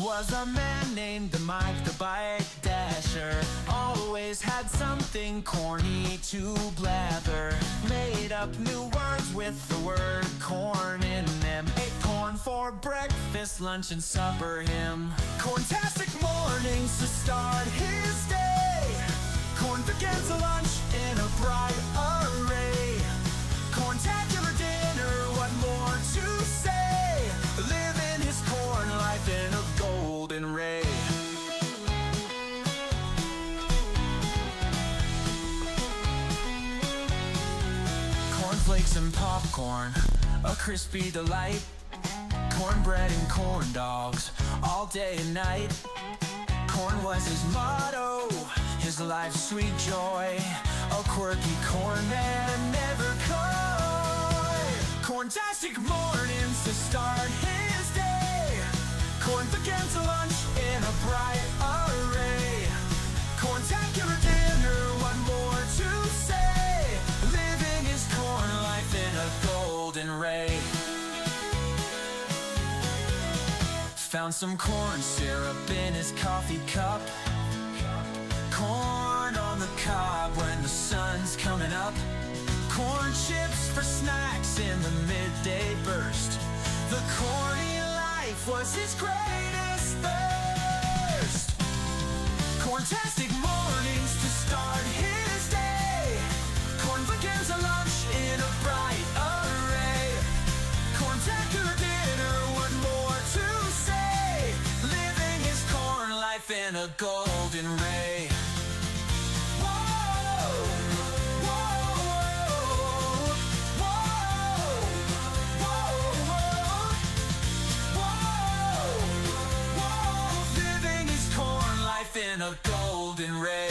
was a man named Mike the Bike Dasher. Always had something corny to blather. Made up new words with the word corn in them. Ate corn for breakfast, lunch, and supper. Him corntastic mornings to start his day. Corn begins a lunch in a bright array. Corntacular dinner, what more to say? Living his corn life in a golden ray. Cornflakes and popcorn, a crispy delight. Cornbread and corn dogs, all day and night. Corn was his motto, his life's sweet joy. A quirky corn man, never coy. Corntastic mornings to start his day. Corn begins a lunch in a bright array. Corntacular dinner, what more to say? Living his corn life in a golden ray. Found some corn syrup in his coffee cup. Corn on the cob when the sun's coming up. Corn chips for snacks in the midday burst. The corny life was his greatest thirst. Corntastic mornings to start his day. Corn begins a lunch in a bright array. Corntacular dinner, what more to say? Living his corn life in a golden ray. In a golden ray.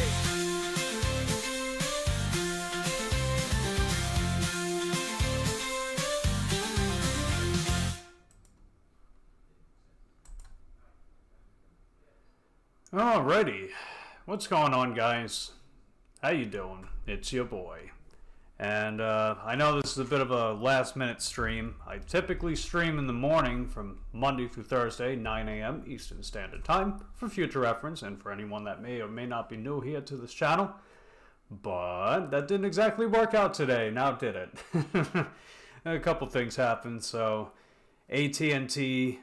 Alrighty, what's going on, guys? How you doing? It's your boy. And I know this is a bit of a last minute stream. I typically stream in the morning from Monday through Thursday, 9 a.m. Eastern Standard Time, for future reference and for anyone that may or may not be new here to this channel. But that didn't exactly work out today, now did it? A couple things happened. So AT&T,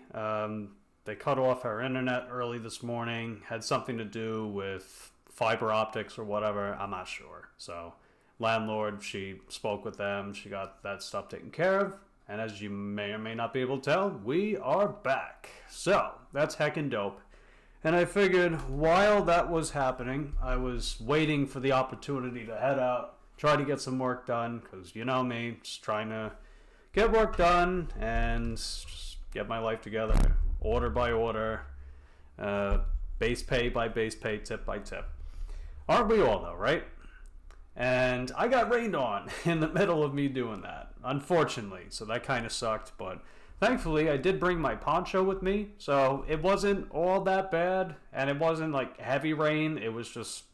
they cut off our internet early this morning. Had something to do with fiber optics or whatever, I'm not sure. So landlord, she spoke with them, she got that stuff taken care of, and as you may or may not be able to tell, we are back. So that's heckin' dope. And I figured while that was happening, I was waiting for the opportunity to head out, try to get some work done, because you know me, just trying to get work done and just get my life together, order by order, base pay by base pay, tip by tip. Aren't we all though, right? And I got rained on in the middle of me doing that, unfortunately. So that kind of sucked, but thankfully I did bring my poncho with me, so it wasn't all that bad, and it wasn't like heavy rain. It was just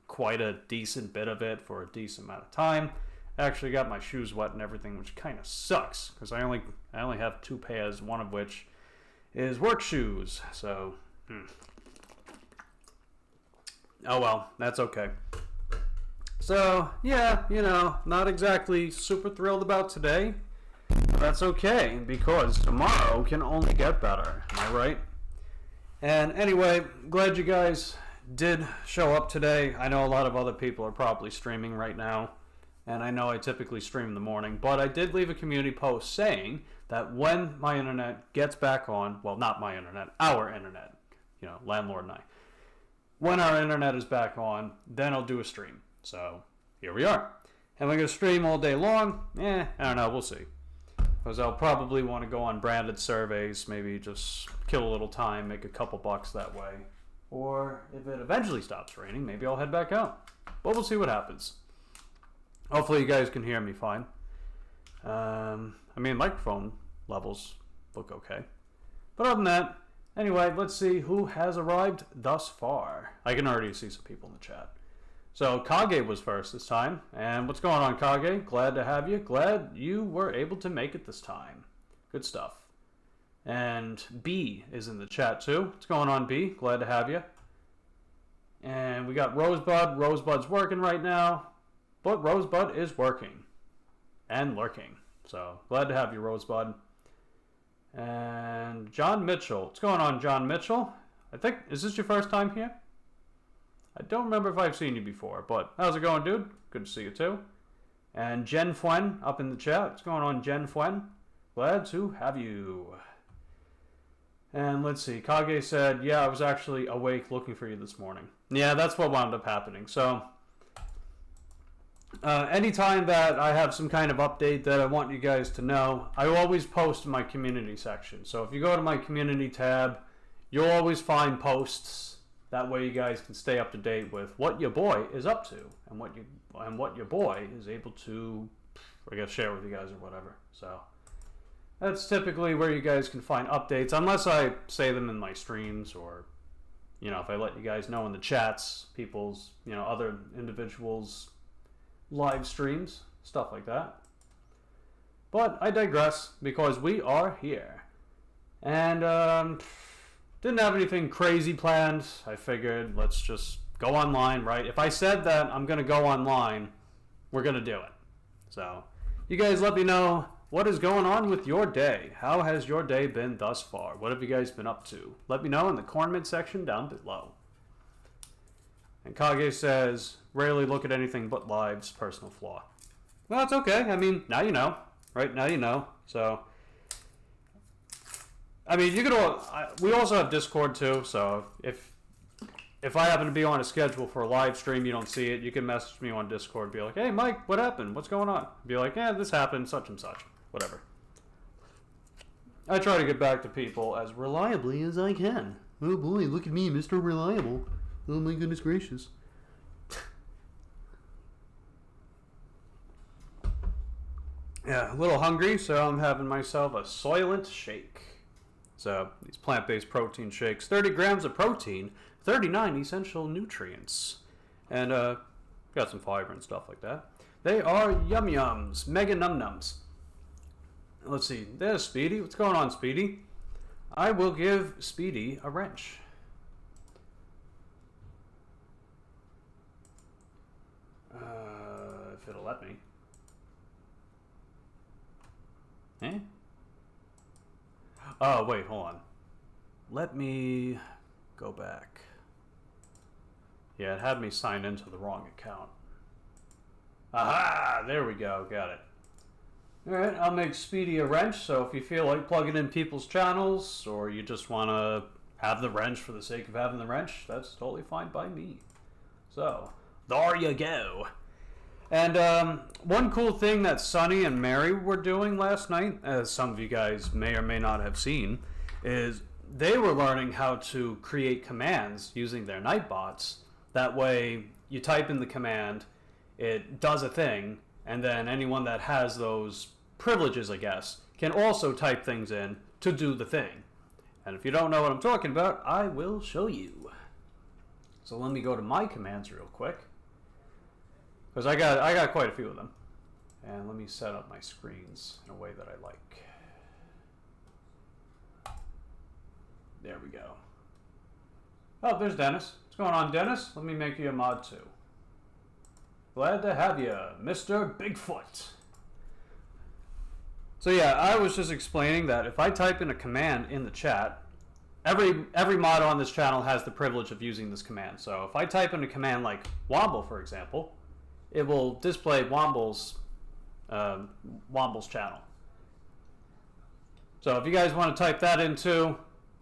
quite a decent bit of it for a decent amount of time. I actually got my shoes wet and everything, which kind of sucks because I only have 2 pairs, one of which is work shoes. So, oh well, that's okay. So, yeah, you know, not exactly super thrilled about today. But that's okay, because tomorrow can only get better. Am I right? And anyway, glad you guys did show up today. I know a lot of other people are probably streaming right now. And I know I typically stream in the morning. But I did leave a community post saying that when my internet gets back on, well, not my internet, our internet, you know, landlord and I. When our internet is back on, then I'll do a stream. So, here we are. Am I going to stream all day long? I don't know. We'll see. Because I'll probably want to go on branded surveys, maybe just kill a little time, make a couple bucks that way. Or if it eventually stops raining, maybe I'll head back out. But we'll see what happens. Hopefully you guys can hear me fine. I mean, microphone levels look okay. But other than that, anyway, let's see who has arrived thus far. I can already see some people in the chat. So Kage was first this time. And what's going on, Kage? Glad to have you. Glad you were able to make it this time. Good stuff. And B is in the chat too. What's going on, B? Glad to have you. And we got Rosebud. Rosebud's working right now. But Rosebud is working. And lurking. So, glad to have you, Rosebud. And John Mitchell. What's going on, John Mitchell? I think, is this your first time here? I don't remember if I've seen you before, but how's it going, dude? Good to see you too. And Jen Fuen up in the chat. What's going on, Jen Fuen? Glad to have you. And let's see, Kage said, yeah, I was actually awake looking for you this morning. Yeah, that's what wound up happening. So, anytime that I have some kind of update that I want you guys to know, I always post in my community section. So if you go to my community tab, you'll always find posts. That way you guys can stay up to date with what your boy is up to and what your boy is able to, I guess, share with you guys or whatever. So that's typically where you guys can find updates, unless I say them in my streams or, you know, if I let you guys know in the chats, people's, you know, other individuals' live streams, stuff like that. But I digress, because we are here. And didn't have anything crazy planned. I figured let's just go online, right? If I said that I'm going to go online, we're going to do it. So you guys let me know what is going on with your day. How has your day been thus far? What have you guys been up to? Let me know in the comment section down below. And Kage says, rarely look at anything but lives, personal flaw. Well, it's okay. I mean, now you know. Right? Now you know. So, I mean, you could all, we also have Discord too, so if I happen to be on a schedule for a live stream, you don't see it, you can message me on Discord, be like, hey Mike, what happened? What's going on? Be like, yeah, this happened, such and such. Whatever. I try to get back to people as reliably as I can. Oh boy, look at me, Mr. Reliable. Oh my goodness gracious. Yeah, a little hungry, so I'm having myself a Soylent Shake. So, these plant-based protein shakes, 30 grams of protein, 39 essential nutrients, and got some fiber and stuff like that. They are yum yums, mega num nums. Let's see, there's Speedy. What's going on, Speedy? I will give Speedy a wrench. If it'll let me. Eh? Oh, wait, hold on. Let me go back. Yeah, it had me sign into the wrong account. Aha! There we go, got it. Alright, I'll make Speedy a wrench, so if you feel like plugging in people's channels, or you just want to have the wrench for the sake of having the wrench, that's totally fine by me. So, there you go. And one cool thing that Sunny and Mary were doing last night, as some of you guys may or may not have seen, is they were learning how to create commands using their Nightbots. That way, you type in the command, it does a thing, and then anyone that has those privileges, I guess, can also type things in to do the thing. And if you don't know what I'm talking about, I will show you. So let me go to my commands real quick, because I got quite a few of them. And let me set up my screens in a way that I like. There we go. Oh, there's Dennis. What's going on, Dennis? Let me make you a mod too. Glad to have you, Mr. Bigfoot. So yeah, I was just explaining that if I type in a command in the chat, every mod on this channel has the privilege of using this command. So if I type in a command like Womble, for example, it will display Womble's channel. So if you guys want to type that in too,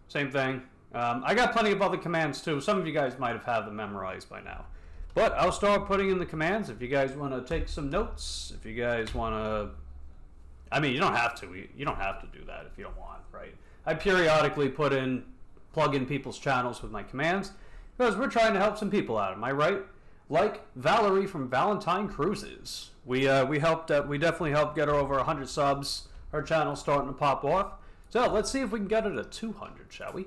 same thing. I got plenty of other commands too. Some of you guys might have had them memorized by now. But I'll start putting in the commands if you guys want to take some notes. If you guys want to... I mean, you don't have to. You don't have to do that if you don't want, right? I periodically plug in people's channels with my commands because we're trying to help some people out. Am I right? Like Valerie from Valentine Cruises. We definitely helped get her over 100 subs. Her channel's starting to pop off. So let's see if we can get it to 200, shall we?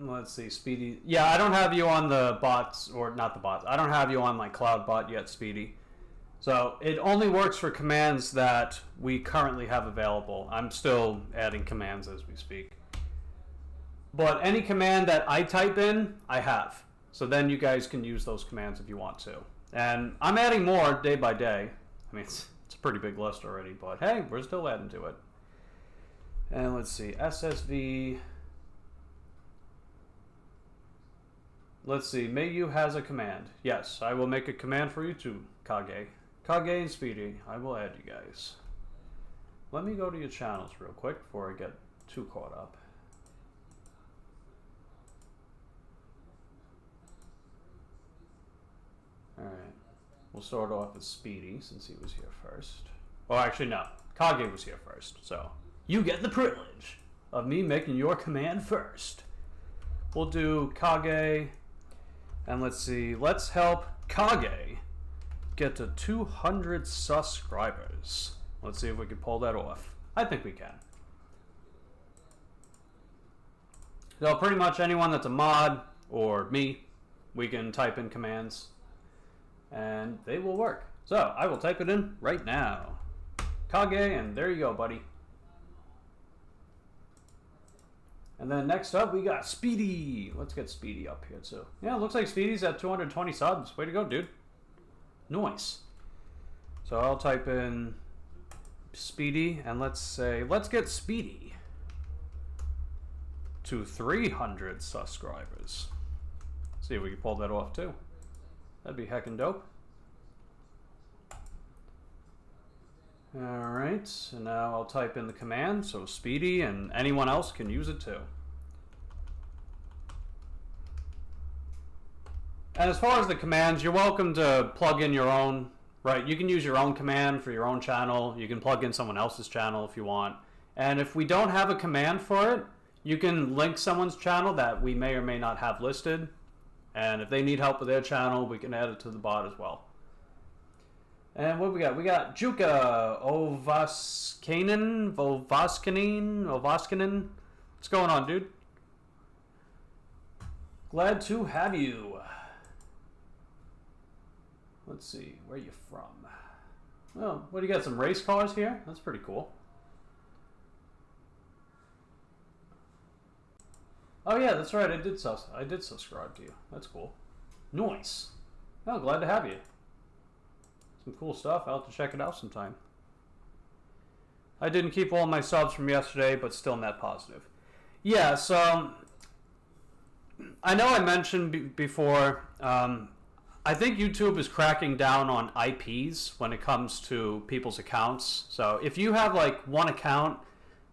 Let's see, Speedy. Yeah, I don't have you on the bots, or not the bots. I don't have you on my cloud bot yet, Speedy. So it only works for commands that we currently have available. I'm still adding commands as we speak. But any command that I type in, I have. So then you guys can use those commands if you want to. And I'm adding more day by day. I mean, it's a pretty big list already, but hey, we're still adding to it. And let's see, SSV. Let's see, Mayu has a command. Yes, I will make a command for you too, Kage. Kage and Speedy, I will add you guys. Let me go to your channels real quick before I get too caught up. Alright, we'll start off with Speedy since he was here first. Well, actually, no. Kage was here first, so you get the privilege of me making your command first. We'll do Kage, and let's see, let's help Kage get to 200 subscribers. Let's see if we can pull that off. I think we can. So pretty much anyone that's a mod, or me, we can type in commands, and they will work. So I will type it in right now. Kage, and there you go, buddy. And then next up, we got Speedy. Let's get Speedy up here too. Yeah, it looks like Speedy's at 220 subs. Way to go, dude. Nice. So I'll type in Speedy, and let's say, let's get Speedy to 300 subscribers. See if we can pull that off too. That'd be heckin' dope. Alright, so now I'll type in the command so Speedy and anyone else can use it too. And as far as the commands, you're welcome to plug in your own, right? You can use your own command for your own channel. You can plug in someone else's channel if you want. And if we don't have a command for it, you can link someone's channel that we may or may not have listed. And if they need help with their channel, we can add it to the bot as well. And what we got? We got Juka Ovaskanen. What's going on, dude? Glad to have you. Let's see, where are you from? Oh, what do you got? Some race cars here? That's pretty cool. Oh yeah, that's right. I did subscribe to you. That's cool. Nice. Oh, glad to have you. Some cool stuff. I'll have to check it out sometime. I didn't keep all my subs from yesterday, but still net positive. Yeah, so I know I mentioned before, I think YouTube is cracking down on IPs when it comes to people's accounts. So if you have like one account,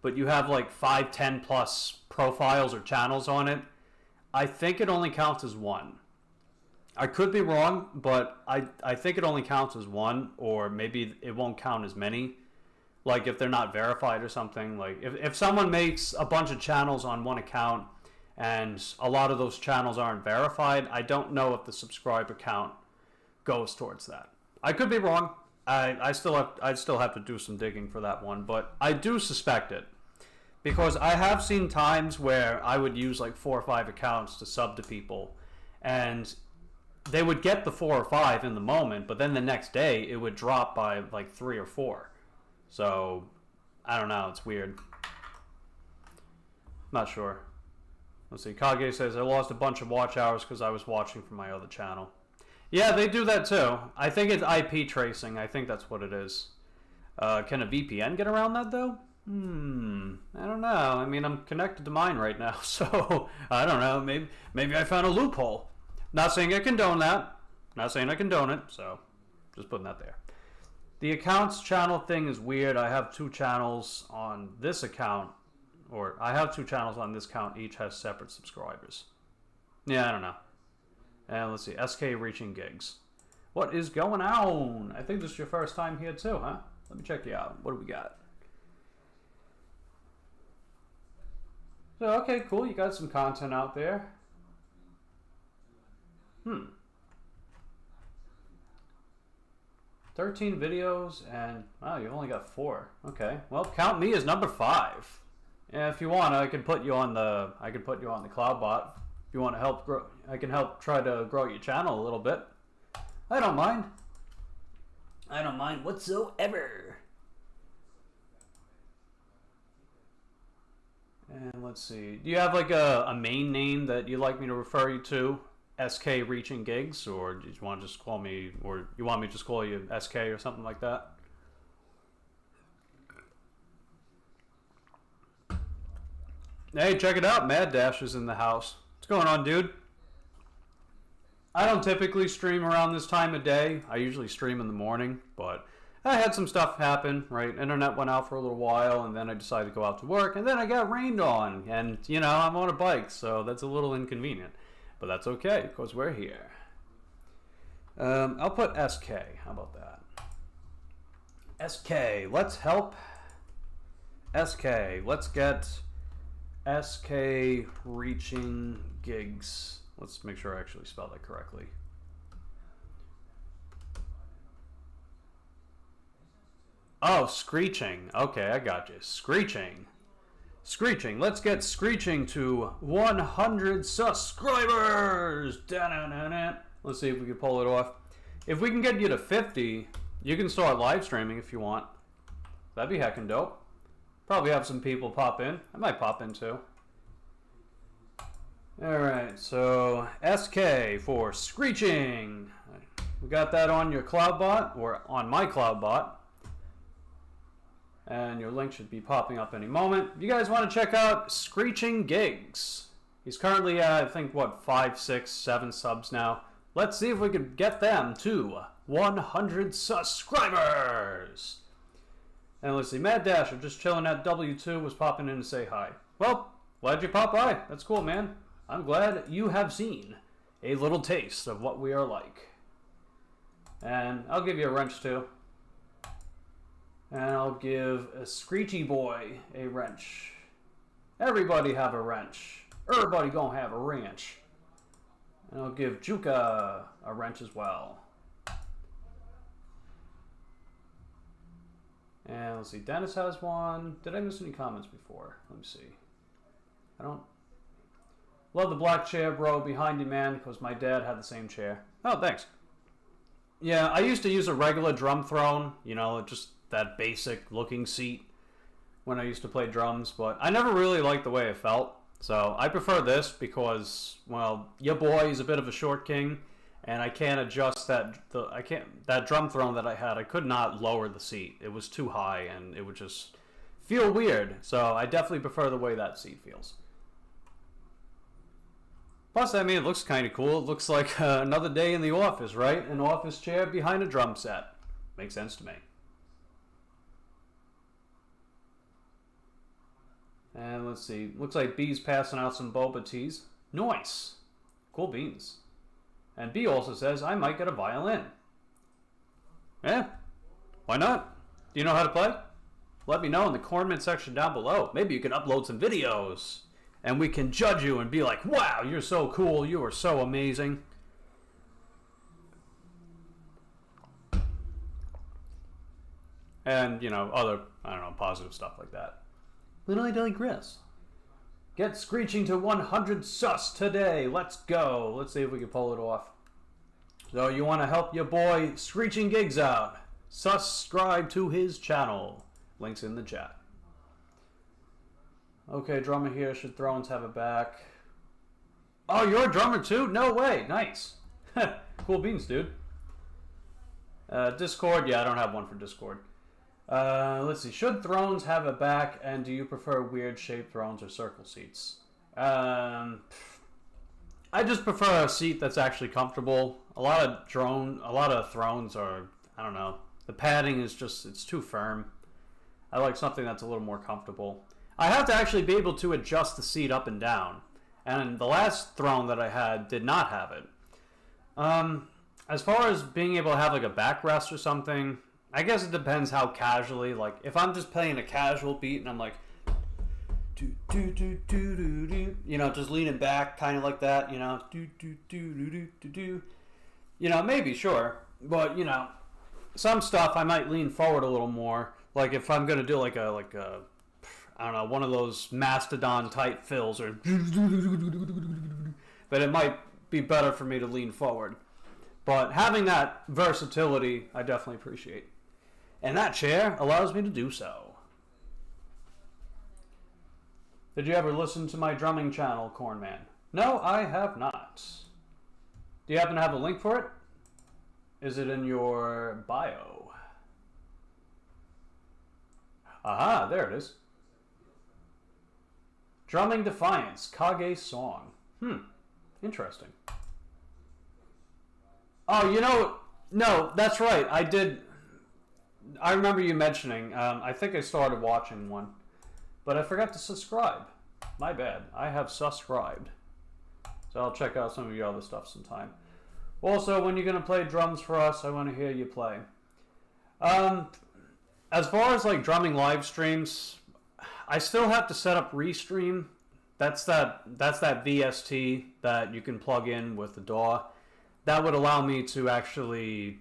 but you have like 5, 10 plus profiles or channels on it, I think it only counts as one. I could be wrong, but I think it only counts as one, or maybe it won't count as many. Like if they're not verified or something. Like if someone makes a bunch of channels on one account and a lot of those channels aren't verified, I don't know if the subscriber count goes towards that. I could be wrong. I still have to do some digging for that one, but I do suspect it. Because I have seen times where I would use like 4 or 5 accounts to sub to people, and they would get the 4 or 5 in the moment, but then the next day it would drop by like 3 or 4. So I don't know, it's weird. Not sure. Let's see, Kage says I lost a bunch of watch hours because I was watching from my other channel. Yeah, they do that too. I think it's IP tracing. I think that's what it is. Can a VPN get around that though? I don't know. I mean, I'm connected to mine right now, so I don't know. Maybe I found a loophole. Not saying I condone that. Not saying I condone it, so just putting that there. The accounts channel thing is weird. I have 2 channels on this account, or I have 2 channels on this account. Each has separate subscribers. Yeah, I don't know. And let's see, SK reaching gigs. What is going on? I think this is your first time here too, huh? Let me check you out. What do we got? So, okay, cool. You got some content out there. 13 videos, and wow, you've only got 4. Okay, well, count me as number 5. Yeah, if you want, I can put you on the cloud bot. If you want to help grow, I can help try to grow your channel a little bit. I don't mind. I don't mind whatsoever. And let's see. Do you have like a main name that you'd like me to refer you to? SK Reaching Gigs? Or do you want to just call me, or you want me to just call you SK or something like that? Hey, check it out. Mad Dash is in the house. What's going on, dude? I don't typically stream around this time of day. I usually stream in the morning, but I had some stuff happen, right? Internet went out for a little while, and then I decided to go out to work, and then I got rained on, and, you know, I'm on a bike, so that's a little inconvenient. But that's okay, because we're here. I'll put SK. How about that? SK. Let's help. SK. Let's get SK Reaching Gigs. Let's make sure I actually spell that correctly. Oh, Screeching. Okay, I got you. Screeching. Screeching. Let's get Screeching to 100 subscribers. Da-na-na-na. Let's see if we can pull it off. If we can get you to 50, you can start live streaming if you want. That'd be heckin' dope. Probably have some people pop in. I might pop in too. Alright, so SK for Screeching. We got that on your CloudBot, or on my CloudBot. And your link should be popping up any moment. If you guys want to check out Screeching Gigs, he's currently at, I think, what, 5, 6, 7 subs now. Let's see if we can get them to 100 subscribers. And let's see, Mad Dasher just chilling at W2 was popping in to say hi. Well, glad you popped by. That's cool, man. I'm glad you have seen a little taste of what we are like. And I'll give you a wrench too. And I'll give a Screechy Boy a wrench. Everybody have a wrench. Everybody gonna have a wrench. And I'll give Juka a wrench as well. And let's see, Dennis has one. Did I miss any comments before? Let me see. I don't. Love the black chair, bro, behind you, man, because my dad had the same chair. Oh, thanks. Yeah, I used to use a regular drum throne, you know, just that basic looking seat when I used to play drums, but I never really liked the way it felt. So I prefer this because, well, your boy is a bit of a short king, and I can't adjust that drum throne that I had. I could not lower the seat. It was too high, and it would just feel weird. So I definitely prefer the way that seat feels. Plus, I mean, it looks kind of cool. It looks like another day in the office, right? An office chair behind a drum set. Makes sense to me. And let's see. Looks like B's passing out some boba teas. Nice. Cool beans. And B also says, I might get a violin. Yeah. Why not? Do you know how to play? Let me know in the comment section down below. Maybe you can upload some videos. And we can judge you and be like, wow, you're so cool. You are so amazing. And, you know, other, I don't know, positive stuff like that. Little I digress. Get Screeching to 100 sus today. Let's go. Let's see if we can pull it off. So you want to help your boy Screeching Gigs out. Subscribe to his channel. Links in the chat. Okay, drummer here. Should Thrones have a back? Oh, you're a drummer too? No way. Nice. Cool beans, dude. Discord? Yeah, I don't have one for Discord. Let's see. Should thrones have a back, and do you prefer weird shaped thrones or circle seats? I just prefer a seat that's actually comfortable. A lot of thrones are, I don't know. The padding is just, it's too firm. I like something that's a little more comfortable. I have to actually be able to adjust the seat up and down. And the last throne that I had did not have it. As far as being able to have like a backrest or something, I guess it depends how casually, like if I'm just playing a casual beat and I'm like, do, do, do, do, do, do, you know, just leaning back kind of like that, you know, do, do, do, do, do, do, do. You know, maybe, sure. But, you know, some stuff I might lean forward a little more. Like if I'm going to do like a, I don't know, one of those mastodon type fills or, but it might be better for me to lean forward. But having that versatility, I definitely appreciate. And that chair allows me to do so. Did you ever listen to my drumming channel, Cornman? No, I have not. Do you happen to have a link for it? Is it in your bio? Aha, there it is. Drumming Defiance, Kage song. Interesting. Oh, you know, no, that's right. I remember you mentioning, I think I started watching one, but I forgot to subscribe. My bad. I have subscribed. So I'll check out some of your other stuff sometime. Also, when you're going to play drums for us, I want to hear you play. As far as like drumming live streams, I still have to set up Restream. That's that VST that you can plug in with the DAW. That would allow me to actually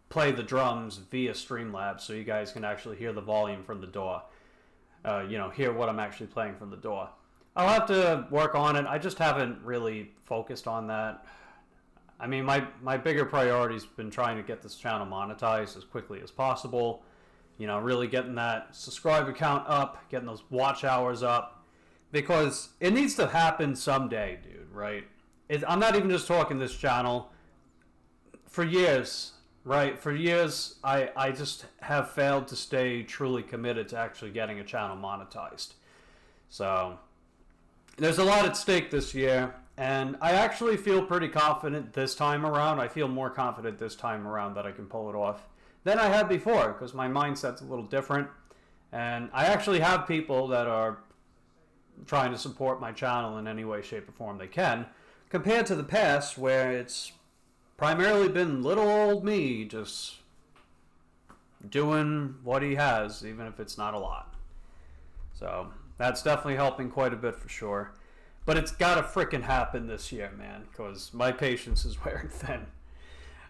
play the drums via Streamlabs, so you guys can actually hear the volume from the DAW. Hear what I'm actually playing from the DAW. I'll have to work on it. I just haven't really focused on that. I mean, my bigger priority's been trying to get this channel monetized as quickly as possible. You know, really getting that subscriber count up, getting those watch hours up, because it needs to happen someday, dude, right? I'm not even just talking this channel. For years, right? For years, I just have failed to stay truly committed to actually getting a channel monetized. So, there's a lot at stake this year, and I actually feel pretty confident this time around. I feel more confident this time around that I can pull it off than I had before, because my mindset's a little different. And I actually have people that are trying to support my channel in any way, shape, or form they can, compared to the past where it's primarily been little old me just doing what he has, even if it's not a lot. So that's definitely helping quite a bit for sure. But it's gotta frickin' happen this year, man, because my patience is wearing thin.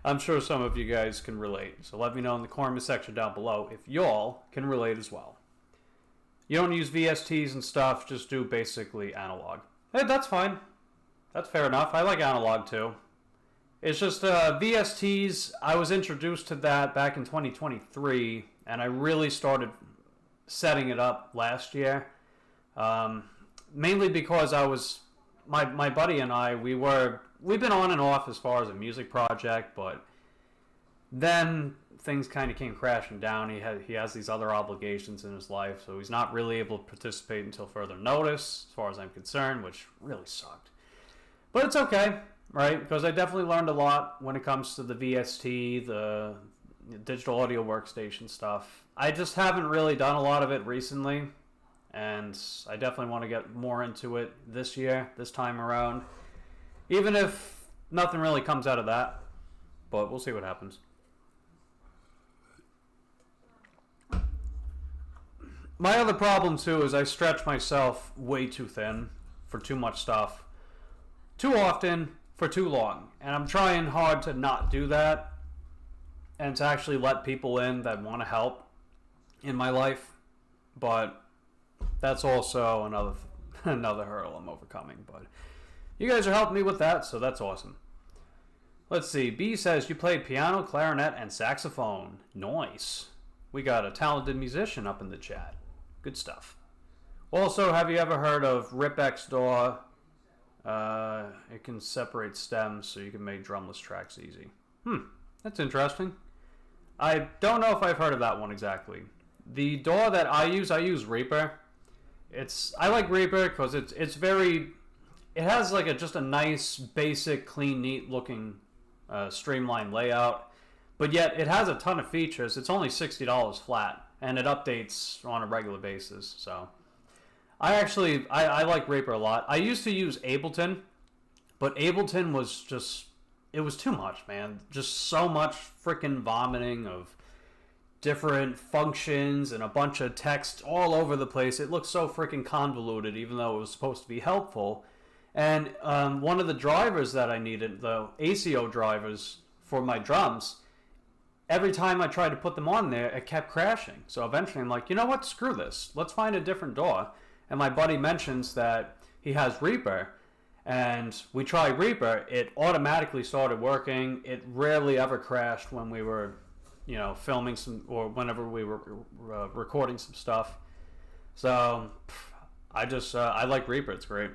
I'm sure some of you guys can relate. So let me know in the comment section down below if y'all can relate as well. You don't use VSTs and stuff, just do basically analog. Hey, that's fine. That's fair enough. I like analog too. It's just VSTs, I was introduced to that back in 2023, and I really started setting it up last year. Mainly because my buddy and I, we've been on and off as far as a music project, but then things kind of came crashing down. He has these other obligations in his life, so he's not really able to participate until further notice, as far as I'm concerned, which really sucked. But it's okay. Right, because I definitely learned a lot when it comes to the VST, the digital audio workstation stuff. I just haven't really done a lot of it recently, and I definitely want to get more into it this year, this time around, even if nothing really comes out of that, but we'll see what happens. My other problem too is I stretch myself way too thin for too much stuff, too often, for too long, and I'm trying hard to not do that and to actually let people in that want to help in my life, but that's also another hurdle I'm overcoming. But you guys are helping me with that, so that's awesome. Let's see. B says you play piano, clarinet, and saxophone. Nice. We got a talented musician up in the chat. Good stuff. Also, have you ever heard of RipX DAW? It can separate stems so you can make drumless tracks easy. That's interesting. I don't know if I've heard of that one exactly. The DAW that I use Reaper. I like Reaper because it has like just a nice, basic, clean, neat looking streamlined layout, but yet it has a ton of features. It's only $60 flat, and it updates on a regular basis, so I like Reaper a lot. I used to use Ableton, but Ableton was it was too much, man. Just so much freaking vomiting of different functions and a bunch of text all over the place. It looked so freaking convoluted, even though it was supposed to be helpful. And one of the drivers that I needed, the ACO drivers for my drums, every time I tried to put them on there, it kept crashing. So eventually I'm like, you know what, screw this. Let's find a different DAW. And my buddy mentions that he has Reaper. And we tried Reaper. It automatically started working. It rarely ever crashed when we were, filming some, or whenever we were recording some stuff. So I like Reaper. It's great.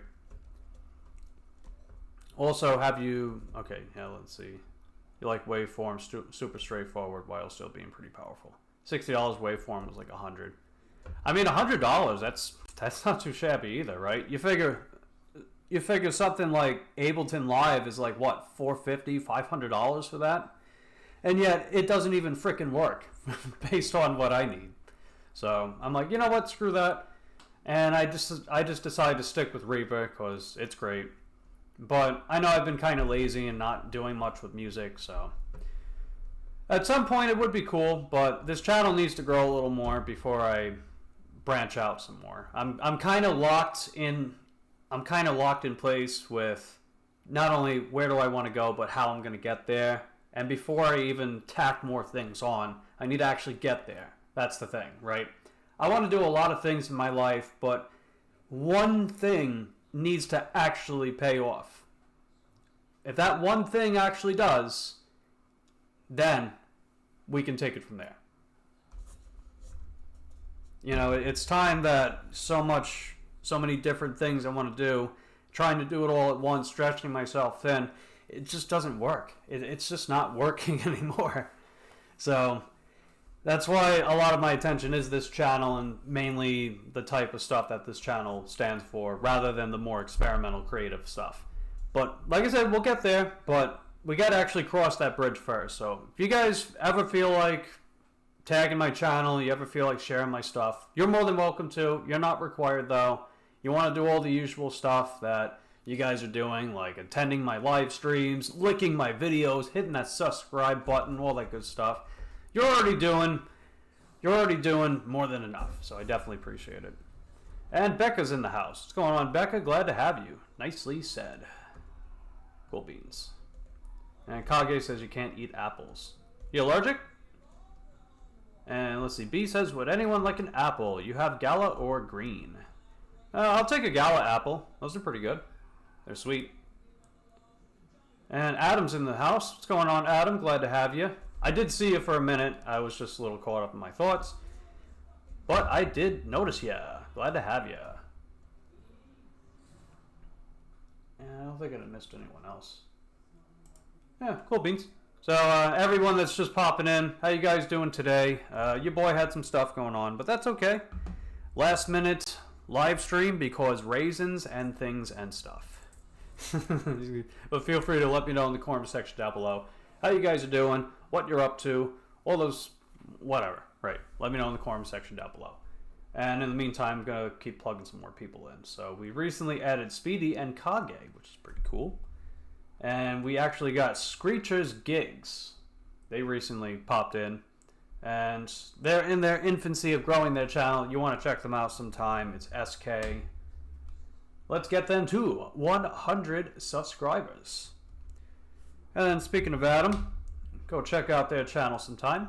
Also, let's see. You like waveform, super straightforward while still being pretty powerful. $60 waveform was like $100. I mean, $100. That's not too shabby either, right? You figure something like Ableton Live is like what, $450, $500 for that, and yet it doesn't even frickin' work based on what I need. So I'm like, you know what? Screw that. And I just decided to stick with Reaper because it's great. But I know I've been kind of lazy and not doing much with music, so at some point it would be cool, but this channel needs to grow a little more before I branch out some more. I'm kind of locked in place with not only where do I want to go, but how I'm going to get there. And before I even tack more things on, I need to actually get there. That's the thing, right? I want to do a lot of things in my life, but one thing needs to actually pay off. If that one thing actually does, then we can take it from there. It's time that so many different things I want to do, trying to do it all at once, stretching myself thin, it just doesn't work. It's just not working anymore. So that's why a lot of my attention is this channel, and mainly the type of stuff that this channel stands for, rather than the more experimental creative stuff. But like I said, we'll get there, but we got to actually cross that bridge first. So if you guys ever feel like tagging my channel, you ever feel like sharing my stuff, you're more than welcome to. You're not required though. You want to do all the usual stuff that you guys are doing, like attending my live streams, liking my videos, hitting that subscribe button, all that good stuff. You're already doing more than enough, so I definitely appreciate it. And Becca's in the house. What's going on, Becca? Glad to have you. Nicely said. Cool beans. And Kage says you can't eat apples. You allergic? And let's see. B says, would anyone like an apple? You have gala or green? I'll take a gala apple. Those are pretty good. They're sweet. And Adam's in the house. What's going on, Adam? Glad to have you. I did see you for a minute. I was just a little caught up in my thoughts. But I did notice ya. Glad to have ya. Yeah, I don't think I missed anyone else. Yeah, cool beans. So everyone that's just popping in, how you guys doing today? Your boy had some stuff going on, but that's okay. Last minute live stream because raisins and things and stuff. But feel free to let me know in the comment section down below how you guys are doing, what you're up to, all those, whatever, right? Let me know in the comment section down below. And in the meantime, I'm going to keep plugging some more people in. So we recently added Speedy and Kage, which is pretty cool. And we actually got Screecher's Gigs. They recently popped in. And they're in their infancy of growing their channel. You want to check them out sometime. It's SK. Let's get them to 100 subscribers. And then speaking of Adam, go check out their channel sometime.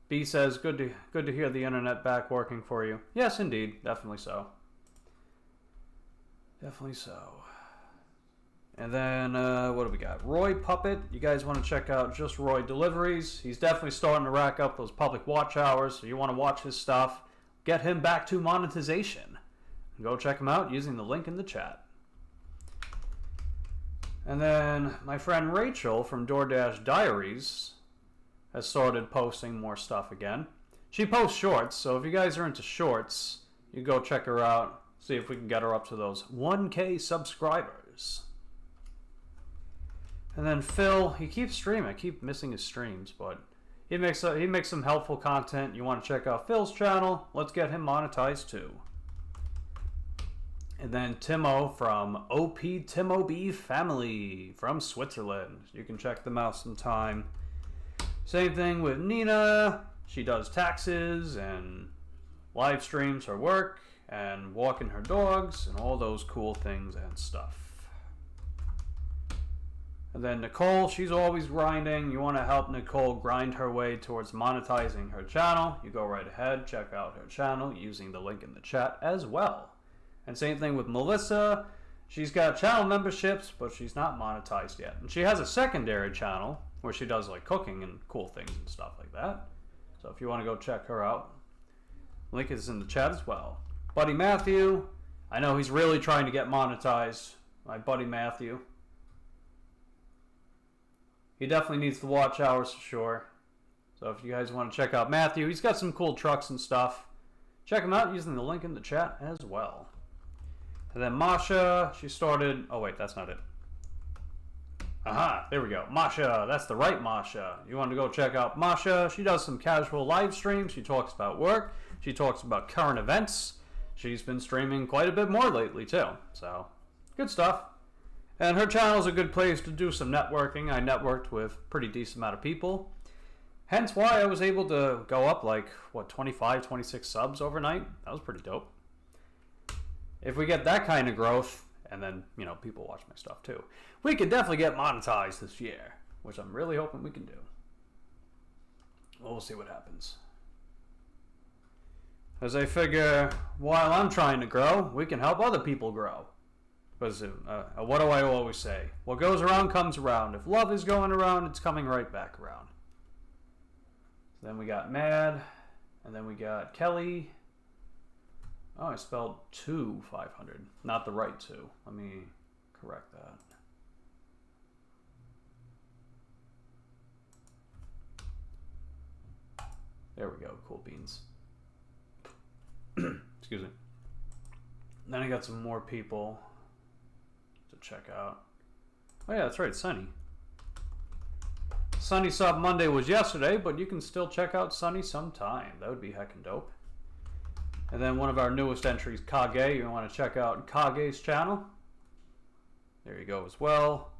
B says, good to hear the internet back working for you. Yes, indeed. Definitely so. Definitely so. And then, what do we got? Roy Puppet. You guys want to check out Just Roy Deliveries. He's definitely starting to rack up those public watch hours. So you want to watch his stuff. Get him back to monetization. Go check him out using the link in the chat. And then my friend Rachel from DoorDash Diaries has started posting more stuff again. She posts shorts, so if you guys are into shorts, you go check her out. See if we can get her up to those 1K subscribers. And then Phil, he keeps streaming. I keep missing his streams, but he makes some helpful content. You want to check out Phil's channel? Let's get him monetized too. And then Timo from OP Timo B Family from Switzerland. You can check them out sometime. Same thing with Nina. She does taxes and live streams her work and walking her dogs and all those cool things and stuff. And then Nicole, she's always grinding. You want to help Nicole grind her way towards monetizing her channel. You go right ahead, check out her channel using the link in the chat as well. And same thing with Melissa. She's got channel memberships, but she's not monetized yet. And she has a secondary channel where she does like cooking and cool things and stuff like that. So if you want to go check her out, link is in the chat as well. Buddy Matthew, I know he's really trying to get monetized. My buddy Matthew. He definitely needs the watch hours for sure. So if you guys want to check out Matthew, he's got some cool trucks and stuff. Check him out using the link in the chat as well. And then Masha, she started... Oh wait, that's not it. Aha, there we go. Masha, that's the right Masha. You want to go check out Masha. She does some casual live streams. She talks about work. She talks about current events. She's been streaming quite a bit more lately too. So, good stuff. And her channel is a good place to do some networking. I networked with a pretty decent amount of people. Hence why I was able to go up like, what, 25, 26 subs overnight. That was pretty dope. If we get that kind of growth, and then, you know, people watch my stuff too, we could definitely get monetized this year, which I'm really hoping we can do. Well, we'll see what happens. As I figure, while I'm trying to grow, we can help other people grow. Because what do I always say? What goes around comes around. If love is going around, it's coming right back around. So then we got Mad, and then we got Kelly. Oh, I spelled 500, not the right 2. Let me correct that. There we go, cool beans. Excuse me. Then I got some more people to check out. Oh yeah, that's right, Sunny. Sunny Sub Monday was yesterday, but you can still check out Sunny sometime. That would be heckin' dope. And then one of our newest entries, Kage. You want to check out Kage's channel. There you go as well.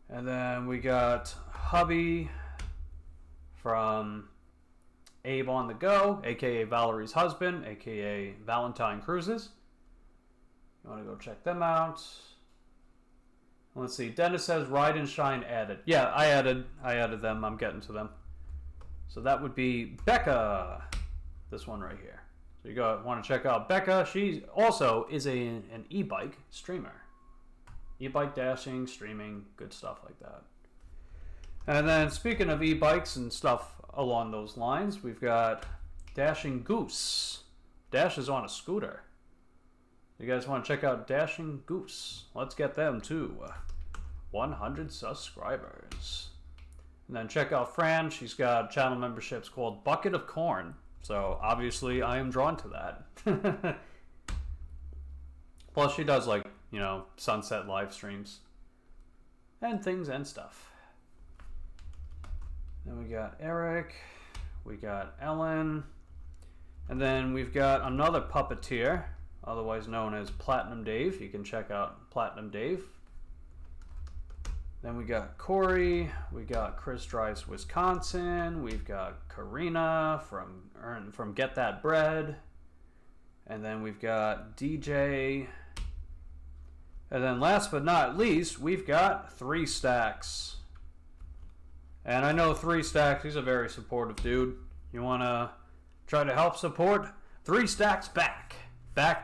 And then we got Hubby from Abe on the Go, aka Valerie's husband, aka Valentine Cruises. You want to go check them out. Let's see. Dennis says Ride and Shine added. Yeah, I added them. I'm getting to them. So that would be Becca. This one right here. So you want to check out Becca. She also is an e-bike streamer. E-bike dashing, streaming, good stuff like that. And then speaking of e-bikes and stuff along those lines, we've got Dashing Goose. Dash is on a scooter. You guys want to check out Dashing Goose? Let's get them to 100 subscribers. And then check out Fran. She's got channel memberships called Bucket of Corn. So obviously I am drawn to that. Plus she does like, you know, sunset live streams and things and stuff. Then we got Eric, we got Ellen, and then we've got another puppeteer, otherwise known as Platinum Dave. You can check out Platinum Dave. Then we got Corey, we got Chris Drives Wisconsin, we've got Karina from Get That Bread, and then we've got DJ, and then last but not least, we've got 3 Stacks. And I know 3 Stacks, he's a very supportive dude. You want to try to help support 3 Stacks back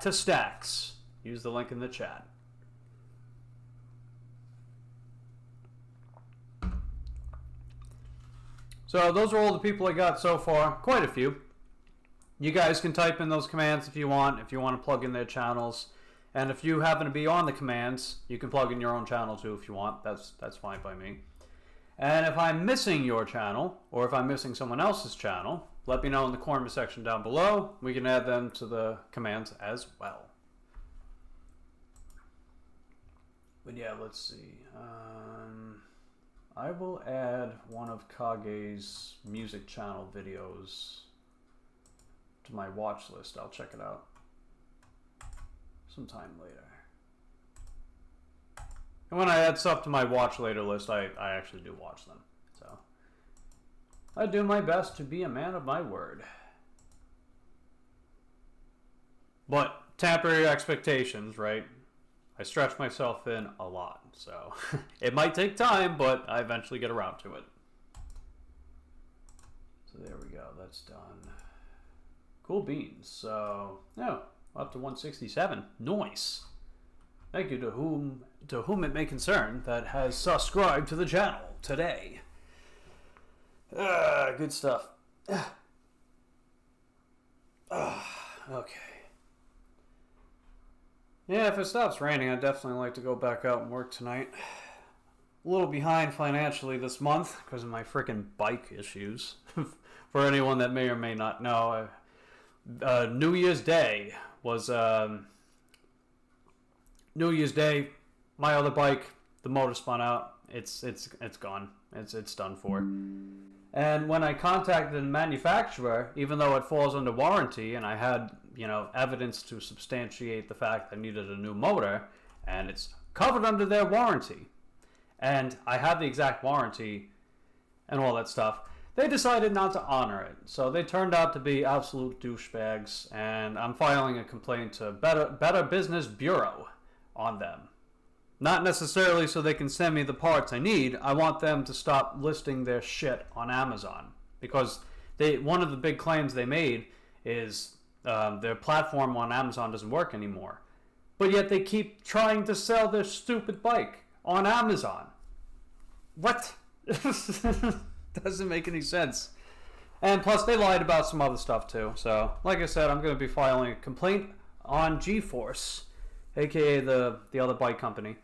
to Stacks. Use the link in the chat. So those are all the people I got so far. Quite a few. You guys can type in those commands if you want to plug in their channels. And if you happen to be on the commands, you can plug in your own channel too if you want. That's fine by me. And if I'm missing your channel, or if I'm missing someone else's channel, let me know in the comment section down below. We can add them to the commands as well. But yeah, let's see. I will add one of Kage's music channel videos to my watch list. I'll check it out sometime later. And when I add stuff to my watch later list, I actually do watch them. So I do my best to be a man of my word. But temper your expectations, right? I stretch myself in a lot, so it might take time, but I eventually get around to it. So there we go, that's done. Cool beans. So, no, up to 167. Nice. Thank you to whom it may concern that has subscribed to the channel today. Good stuff. Okay. Yeah, if it stops raining, I'd definitely like to go back out and work tonight. A little behind financially this month because of my freaking bike issues. For anyone that may or may not know, New Year's Day was New Year's Day. My other bike, the motor spun out. It's gone. It's done for. And when I contacted the manufacturer, even though it falls under warranty, and I had evidence to substantiate the fact I needed a new motor, and it's covered under their warranty, and I have the exact warranty and all that stuff, they decided not to honor it. So they turned out to be absolute douchebags, and I'm filing a complaint to Better Business Bureau on them. Not necessarily so they can send me the parts I need. I want them to stop listing their shit on Amazon, because one of the big claims they made is their platform on Amazon doesn't work anymore. But yet they keep trying to sell their stupid bike on Amazon. What? Doesn't make any sense. And plus they lied about some other stuff too. So like I said, I'm going to be filing a complaint on G-Force, aka the other bike company,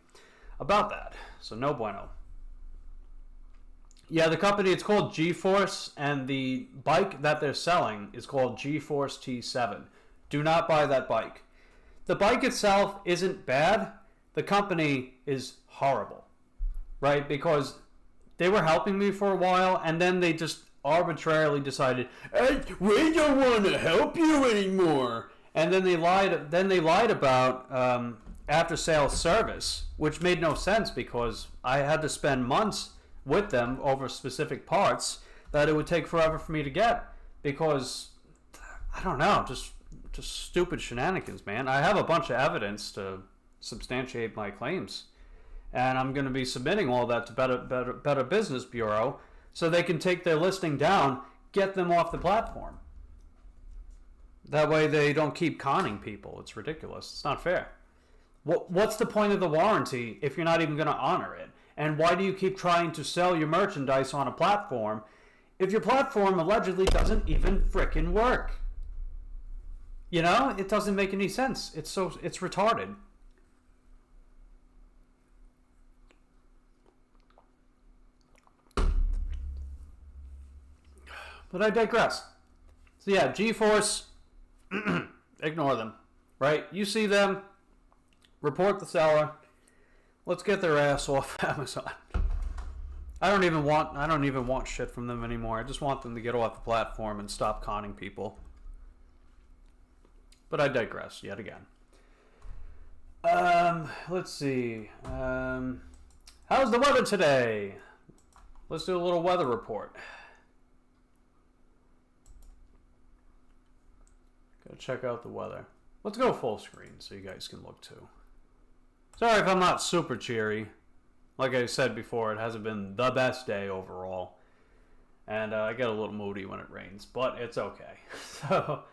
about that. So no bueno. Yeah, the company, it's called G-Force, and the bike that they're selling is called G-Force T7. Do not buy that bike. The bike itself isn't bad. The company is horrible, right? Because they were helping me for a while, and then they just arbitrarily decided, hey, we don't want to help you anymore. And then they lied about after-sales service, which made no sense because I had to spend months with them over specific parts that it would take forever for me to get, because I don't know, just stupid shenanigans, man. I have a bunch of evidence to substantiate my claims, and I'm going to be submitting all that to Better Business Bureau so they can take their listing down, get them off the platform. That way they don't keep conning people. It's ridiculous. It's not fair. What's the point of the warranty if you're not even going to honor it? And why do you keep trying to sell your merchandise on a platform if your platform allegedly doesn't even frickin' work? It doesn't make any sense. It's retarded. But I digress. So yeah, G-Force, ignore them, right? You see them, report the seller. Let's get their ass off Amazon. I don't even want shit from them anymore. I just want them to get off the platform and stop conning people. But I digress yet again. Let's see. How's the weather today? Let's do a little weather report. Gotta check out the weather. Let's go full screen so you guys can look too. Sorry if I'm not super cheery. Like I said before, it hasn't been the best day overall. And I get a little moody when it rains, but it's okay. So,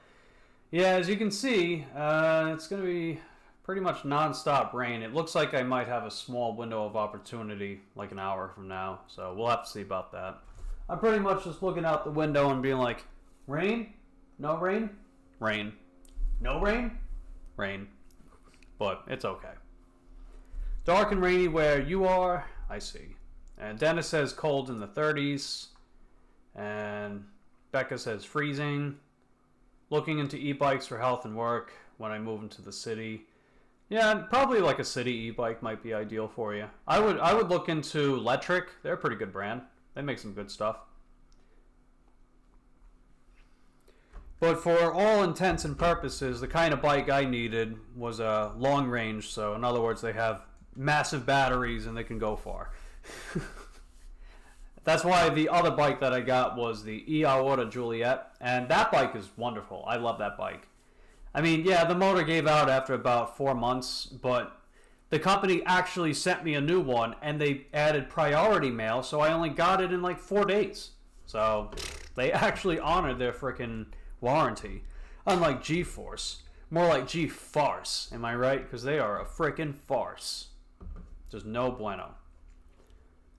yeah, as you can see, it's going to be pretty much non-stop rain. It looks like I might have a small window of opportunity like an hour from now. So we'll have to see about that. I'm pretty much just looking out the window and being like, rain? No rain? Rain. No rain? Rain. But it's okay. Dark and rainy where you are, I see. And Dennis says cold in the 30s. And Becca says freezing. Looking into e-bikes for health and work when I move into the city. Yeah, probably like a city e-bike might be ideal for you. I would look into Electric. They're a pretty good brand. They make some good stuff. But for all intents and purposes, the kind of bike I needed was a long range. So in other words, they have massive batteries and they can go far. That's why the other bike that I got was the Iawata Juliet, and that bike is wonderful. I love that bike. I mean, yeah, the motor gave out after about 4 months, but the company actually sent me a new one, and they added priority mail, so I only got it in like 4 days. So they actually honored their freaking warranty, unlike G-Force, More like G farce, am I right? Because they are a frickin' farce. Just no bueno.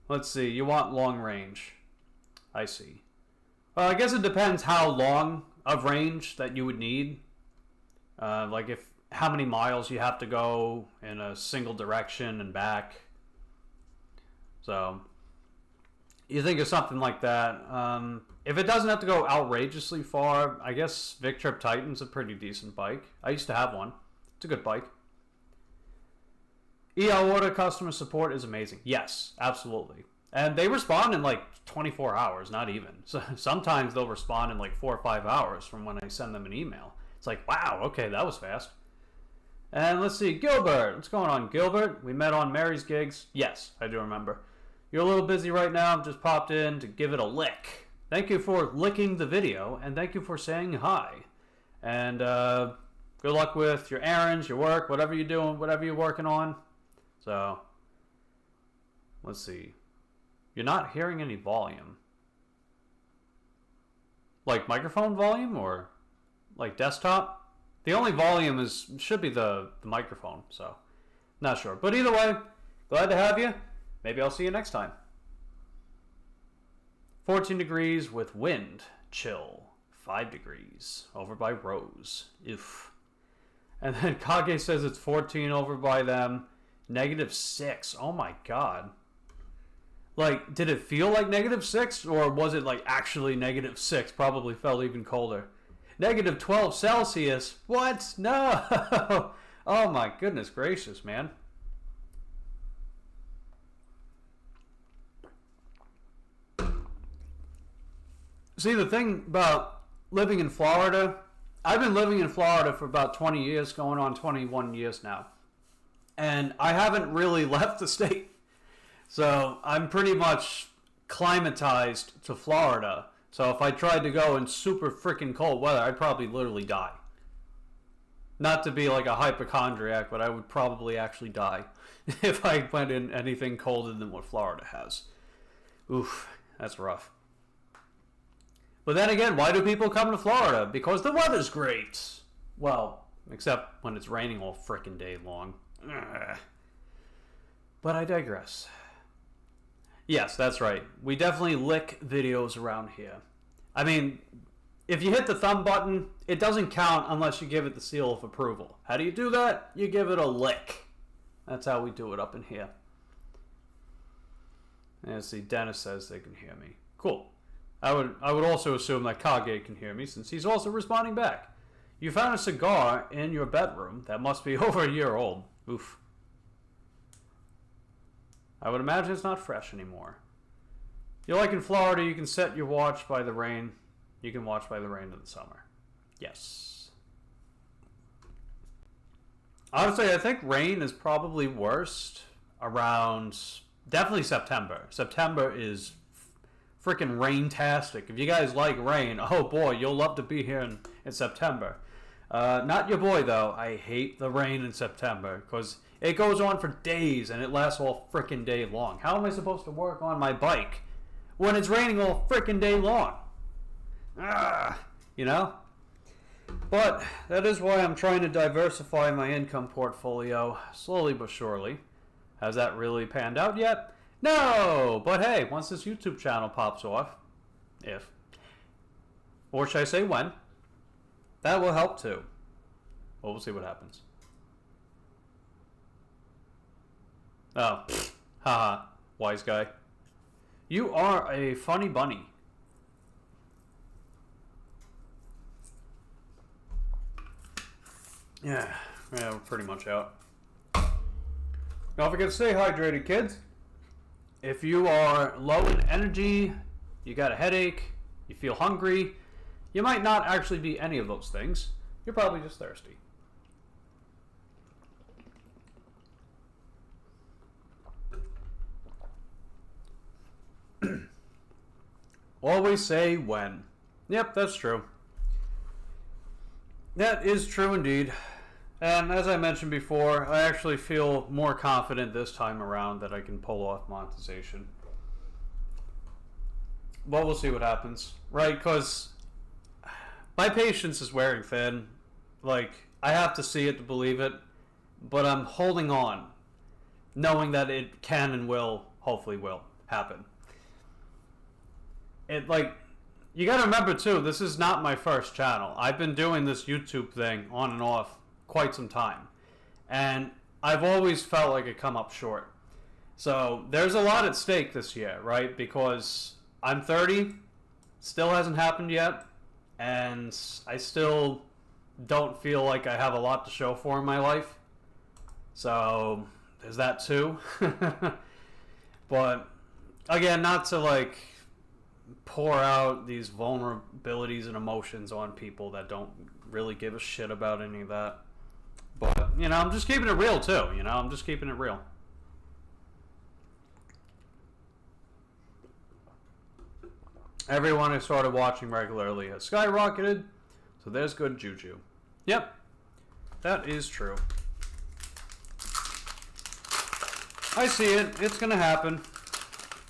Let's see, you want long range. I see. Well, I guess it depends how long of range that you would need. Like how many miles you have to go in a single direction and back. So, you think of something like that. If it doesn't have to go outrageously far, I guess Victrip Titan's a pretty decent bike. I used to have one. It's a good bike. EL Order customer support is amazing. Yes, absolutely. And they respond in like 24 hours, not even. So sometimes they'll respond in like 4 or 5 hours from when I send them an email. It's like, wow, okay, that was fast. And let's see, Gilbert. What's going on, Gilbert? We met on Mary's gigs. Yes, I do remember. You're a little busy right now. Just popped in to give it a lick. Thank you for licking the video, and thank you for saying hi. And good luck with your errands, your work, whatever you're doing, whatever you're working on. So, let's see. You're not hearing any volume. Like microphone volume or like desktop? The only volume should be the microphone, so not sure. But either way, glad to have you. Maybe I'll see you next time. 14 degrees with wind. Chill. 5 degrees. Over by Rose. Oof. And then Kage says it's 14 over by them. -6. Oh my god. Like, did it feel like -6? Or was it like actually -6? Probably felt even colder. -12 Celsius. What? No. Oh my goodness gracious, man. See, the thing about living in Florida, I've been living in Florida for about 20 years, going on 21 years now. And I haven't really left the state. So I'm pretty much climatized to Florida. So if I tried to go in super freaking cold weather, I'd probably literally die. Not to be like a hypochondriac, but I would probably actually die if I went in anything colder than what Florida has. Oof, that's rough. But then again, why do people come to Florida? Because the weather's great. Well, except when it's raining all frickin' day long. Ugh. But I digress. Yes, that's right. We definitely lick videos around here. I mean, if you hit the thumb button, it doesn't count unless you give it the seal of approval. How do you do that? You give it a lick. That's how we do it up in here. And see, Dennis says they can hear me. Cool. I would also assume that Kage can hear me since he's also responding back. You found a cigar in your bedroom that must be over a year old. Oof. I would imagine it's not fresh anymore. You're like in Florida, you can set your watch by the rain. You can watch by the rain in the summer. Yes. Honestly, I think rain is probably worst around definitely September. September is freaking rain-tastic. If you guys like rain, oh boy, you'll love to be here in September. Not your boy, though. I hate the rain in September because it goes on for days and it lasts all freaking day long. How am I supposed to work on my bike when it's raining all freaking day long? You know? But that is why I'm trying to diversify my income portfolio slowly but surely. Has that really panned out yet? No! But hey, once this YouTube channel pops off, or should I say when, that will help too. Well, we'll see what happens. Oh, haha, wise guy. You are a funny bunny. Yeah, we're pretty much out. Don't forget to stay hydrated, kids. If you are low in energy, you got a headache, you feel hungry, you might not actually be any of those things. You're probably just thirsty. Always say when. Yep, that's true. That is true indeed. And as I mentioned before, I actually feel more confident this time around that I can pull off monetization. But we'll see what happens. Right, because my patience is wearing thin. Like, I have to see it to believe it, but I'm holding on, knowing that it can and will, hopefully will, happen. It, like, you gotta remember too, this is not my first channel. I've been doing this YouTube thing on and off quite some time. And I've always felt like I come up short. So there's a lot at stake this year, right? Because I'm 30, still hasn't happened yet, and I still don't feel like I have a lot to show for in my life. So there's that too. But again, not to like pour out these vulnerabilities and emotions on people that don't really give a shit about any of that. But, you know, I'm just keeping it real too, you know, I'm just keeping it real. Everyone who started watching regularly has skyrocketed, so there's good juju. Yep, that is true. I see it. It's gonna happen.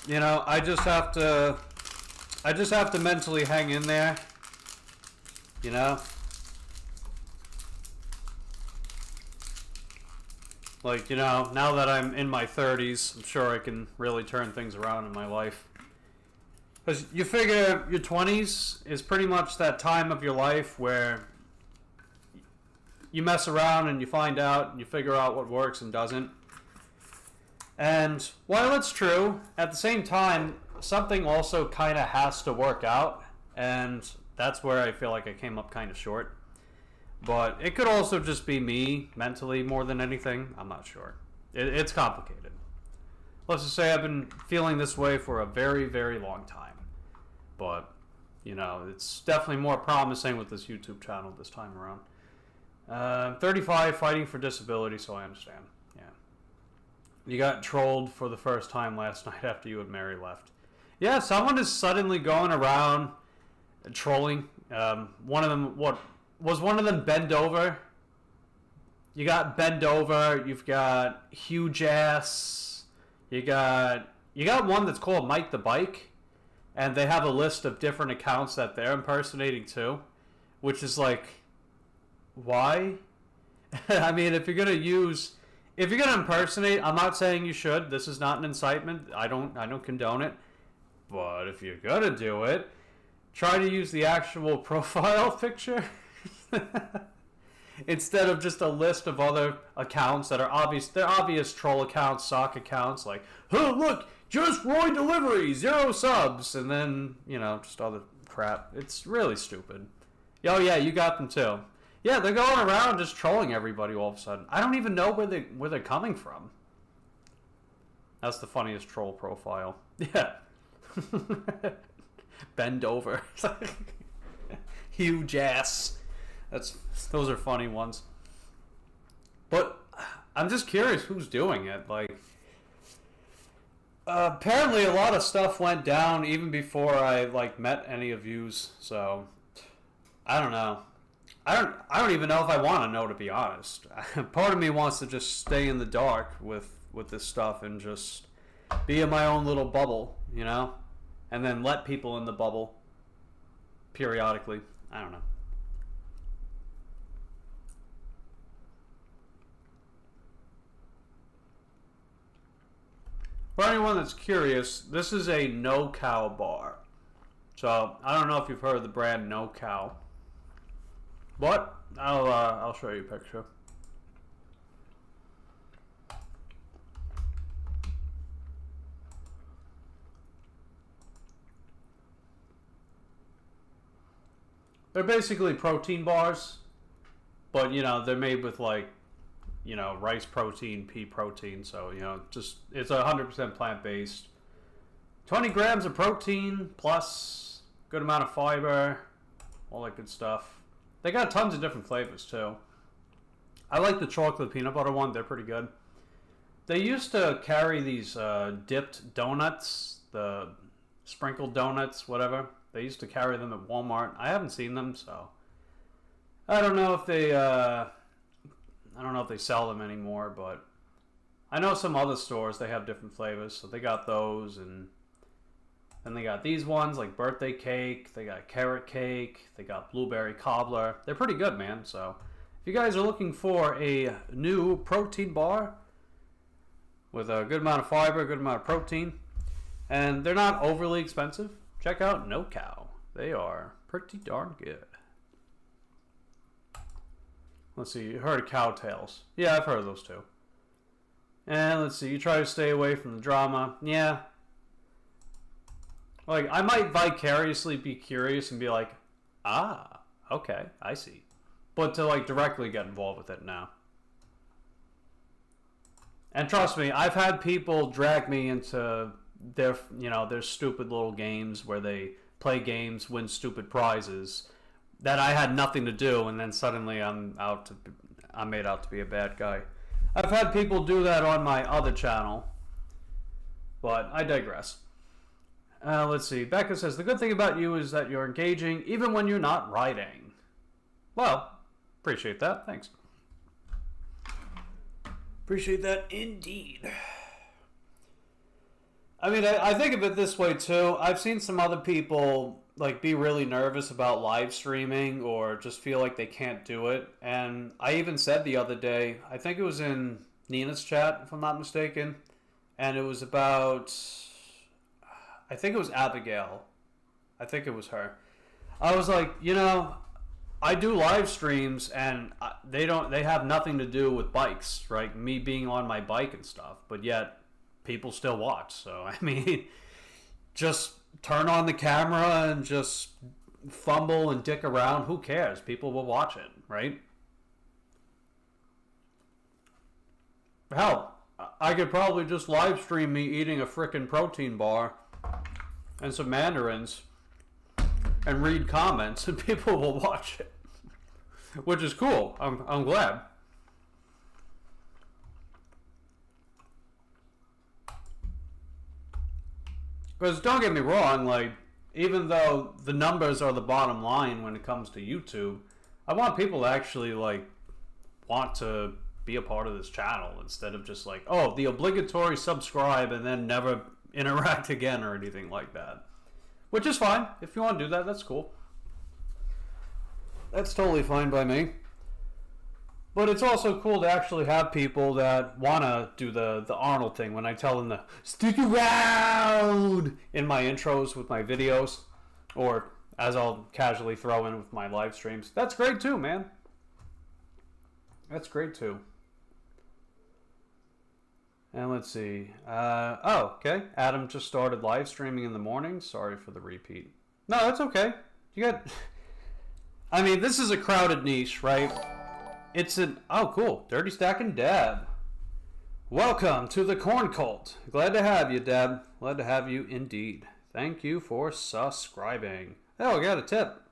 You know, I just have to mentally hang in there. You know? Like, you know, now that I'm in my 30s, I'm sure I can really turn things around in my life. Because you figure your 20s is pretty much that time of your life where you mess around and you find out and you figure out what works and doesn't. And while it's true, at the same time, something also kind of has to work out. And that's where I feel like I came up kind of short. But it could also just be me mentally more than anything. I'm not sure. It's complicated. Let's just say I've been feeling this way for a very, very long time. But, you know, it's definitely more promising with this YouTube channel this time around. 35, fighting for disability, so I understand. Yeah. You got trolled for the first time last night after you and Mary left. Yeah, someone is suddenly going around trolling. One of them, what was one of them bend over? You got bend over. You've got huge ass. You got one that's called Mike the Bike. And they have a list of different accounts that they're impersonating too, which is like, why? I mean, if you're gonna impersonate, I'm not saying you should. This is not an incitement. I don't condone it. But if you're gonna do it, try to use the actual profile picture instead of just a list of other accounts that are obvious. They're obvious troll accounts, sock accounts, like, oh look. Just Roy Delivery, 0 subs, and then, you know, just all the crap. It's really stupid. Oh yeah, you got them too. Yeah, they're going around just trolling everybody all of a sudden. I don't even know where they're coming from. That's the funniest troll profile. Yeah. Bend over. Huge ass. Those are funny ones. But I'm just curious who's doing it. Like, apparently a lot of stuff went down even before I like met any of yous, so I don't know. I don't even know if I want to know, to be honest. Part of me wants to just stay in the dark with this stuff and just be in my own little bubble, you know? And then let people in the bubble periodically. I don't know. For anyone that's curious, this is a No Cow bar. So, I don't know if you've heard of the brand No Cow. But, I'll show you a picture. They're basically protein bars. But, you know, they're made with like, you know, rice protein, pea protein, so, you know, just, it's 100% plant-based. 20 grams of protein, plus good amount of fiber, all that good stuff. They got tons of different flavors, too. I like the chocolate peanut butter one, they're pretty good. They used to carry these dipped donuts, the sprinkled donuts, whatever. They used to carry them at Walmart. I haven't seen them, so I don't know if they sell them anymore, but I know some other stores, they have different flavors, so they got those, and then they got these ones, like birthday cake, they got carrot cake, they got blueberry cobbler. They're pretty good, man, so if you guys are looking for a new protein bar with a good amount of fiber, a good amount of protein, and they're not overly expensive, check out No Cow. They are pretty darn good. Let's see, you heard of Cowtails. Yeah, I've heard of those too. And let's see, you try to stay away from the drama. Yeah. Like, I might vicariously be curious and be like, ah, okay, I see. But to, like, directly get involved with it, no. And trust me, I've had people drag me into their, you know, their stupid little games where they play games, win stupid prizes that I had nothing to do, and then suddenly I'm made out to be a bad guy. I've had people do that on my other channel, but I digress. Let's see. Becca says, the good thing about you is that you're engaging even when you're not writing. Well, appreciate that. Thanks. Appreciate that indeed. I mean, I think of it this way too. I've seen some other people like be really nervous about live streaming or just feel like they can't do it. And I even said the other day, I think it was in Nina's chat, if I'm not mistaken, and it was about, I think it was Abigail. I think it was her. I was like, you know, I do live streams and they have nothing to do with bikes, right? Me being on my bike and stuff, but yet people still watch. So, I mean, just turn on the camera and just fumble and dick around. Who cares? People will watch it, right? Hell, I could probably just live stream me eating a frickin' protein bar and some mandarins and read comments and people will watch it. Which is cool. I'm glad. Because don't get me wrong, like, even though the numbers are the bottom line when it comes to YouTube, I want people to actually, like, want to be a part of this channel instead of just like, oh, the obligatory subscribe and then never interact again or anything like that. Which is fine. If you want to do that, that's cool. That's totally fine by me. But it's also cool to actually have people that want to do the Arnold thing when I tell them to stick around in my intros with my videos, or as I'll casually throw in with my live streams. That's great too, man. That's great too. And let's see. Oh, okay. Adam just started live streaming in the morning. Sorry for the repeat. No, that's okay. You got... I mean, this is a crowded niche, right? It's an... Oh, cool. Dirty Stack and Dab. Welcome to the Corn Cult. Glad to have you, Dab. Glad to have you indeed. Thank you for subscribing. Oh, I got a tip.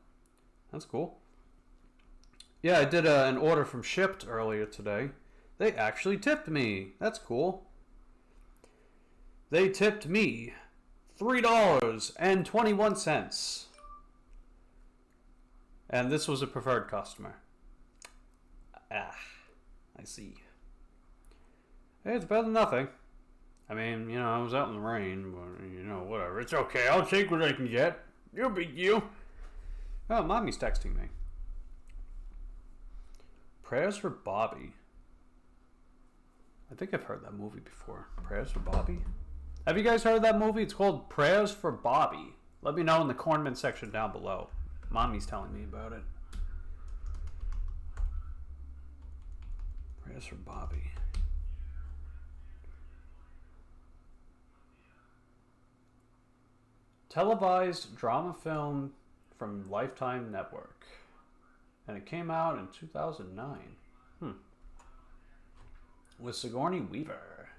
That's cool. Yeah, I did an order from Shipped earlier today. They actually tipped me. That's cool. They tipped me $3.21. And this was a preferred customer. Ah, I see. Hey, it's better than nothing. I mean, you know, I was out in the rain, but, you know, whatever. It's okay. I'll take what I can get. No big deal. Oh, Mommy's texting me. Prayers for Bobby. I think I've heard that movie before. Prayers for Bobby? Have you guys heard of that movie? It's called Prayers for Bobby. Let me know in the comment section down below. Mommy's telling me about it. Prayers for Bobby. Televised drama film from Lifetime Network. And it came out in 2009. With Sigourney Weaver.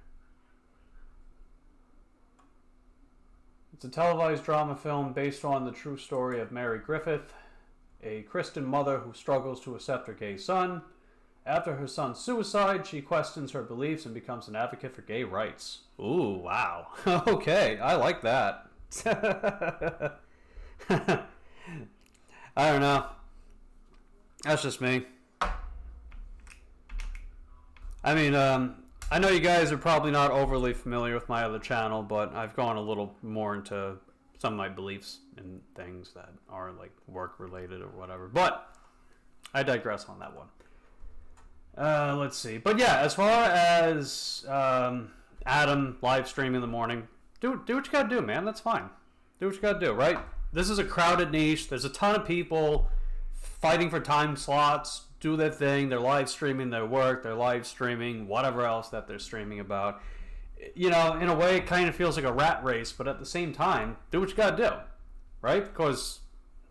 It's a televised drama film based on the true story of Mary Griffith, a Christian mother who struggles to accept her gay son. After her son's suicide, she questions her beliefs and becomes an advocate for gay rights. Ooh, wow. Okay, I like that. I don't know. That's just me. I mean, I know you guys are probably not overly familiar with my other channel, but I've gone a little more into some of my beliefs and things that are like work related or whatever. But I digress on that one. Let's see. But yeah, as far as Adam live streaming in the morning, do what you gotta do, man. That's fine. Do what you gotta do, right? This is a crowded niche. There's a ton of people fighting for time slots, do their thing. They're live streaming their work. They're live streaming whatever else that they're streaming about. You know, in a way, it kind of feels like a rat race, but at the same time, do what you gotta do, right? Because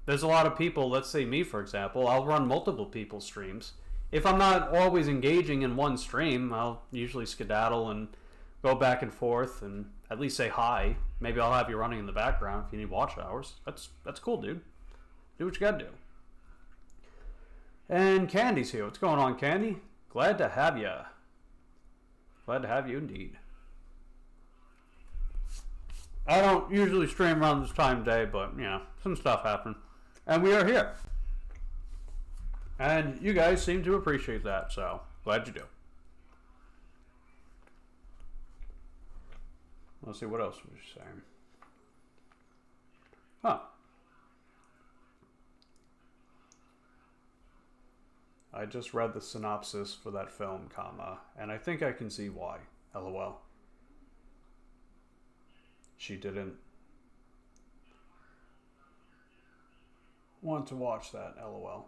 there's a lot of people, let's say me, for example, I'll run multiple people's streams. If I'm not always engaging in one stream, I'll usually skedaddle and go back and forth and at least say hi. Maybe I'll have you running in the background if you need watch hours. That's cool, dude. Do what you gotta do. And Candy's here. What's going on, Candy? Glad to have you. Glad to have you indeed. I don't usually stream around this time of day, but, you know, some stuff happened. And we are here. And you guys seem to appreciate that, so glad you do. Let's see, what else was you saying? Huh. I just read the synopsis for that film, comma, and I think I can see why. LOL. She didn't want to watch that, LOL.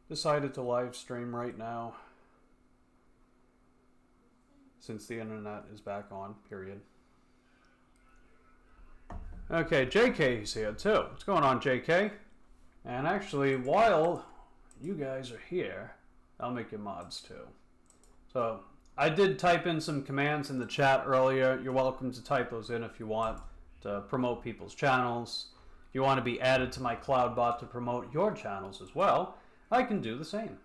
Decided to live stream right now since the internet is back on, period. Okay, JK's here too. What's going on, JK? And actually, while you guys are here, I'll make you mods too. So, I did type in some commands in the chat earlier. You're welcome to type those in if you want to promote people's channels. If you want to be added to my cloud bot to promote your channels as well, I can do the same.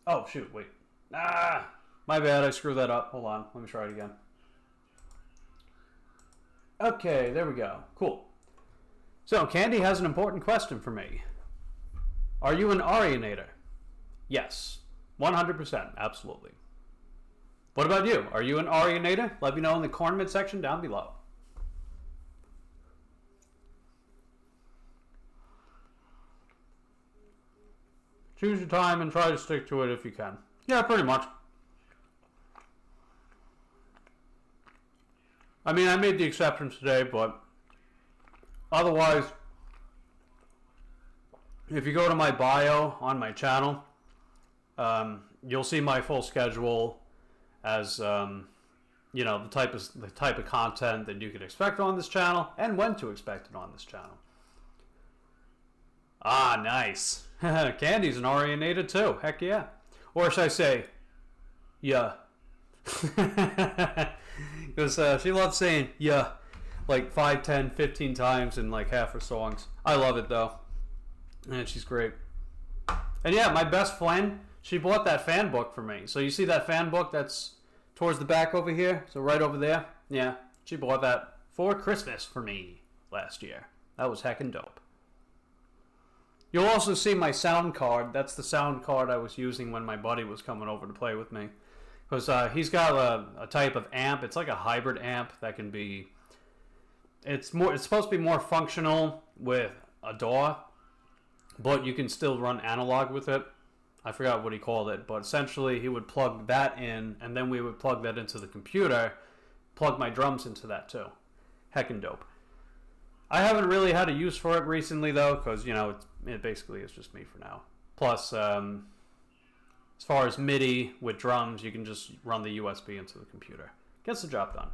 Oh, shoot, wait. Ah, my bad, I screwed that up. Hold on, let me try it again. Okay, there we go. Cool. So, Candy has an important question for me. Are you an Arianator? Yes, 100%, absolutely. What about you? Are you an Arianator? Let me know in the comment section down below. Choose your time and try to stick to it if you can. Yeah, pretty much. I mean, I made the exceptions today, but otherwise, if you go to my bio on my channel, you'll see my full schedule as, you know, the type of content that you can expect on this channel and when to expect it on this channel. Ah, nice. Candy's an Arianator too. Heck yeah. Or should I say, yeah. Because she loves saying yeah like 5, 10, 15 times in like half her songs. I love it though. And she's great. And yeah, my best friend, she bought that fan book for me. So you see that fan book that's towards the back over here? So right over there? Yeah, she bought that for Christmas for me last year. That was heckin' dope. You'll also see my sound card. That's the sound card I was using when my buddy was coming over to play with me. Because he's got a type of amp. It's like a hybrid amp that can be... It's supposed to be more functional with a DAW, but you can still run analog with it. I forgot what he called it, but essentially he would plug that in, and then we would plug that into the computer, plug my drums into that too. Heckin' dope. I haven't really had a use for it recently though, because, you know, it basically is just me for now. Plus, as far as MIDI with drums, you can just run the USB into the computer. Gets the job done.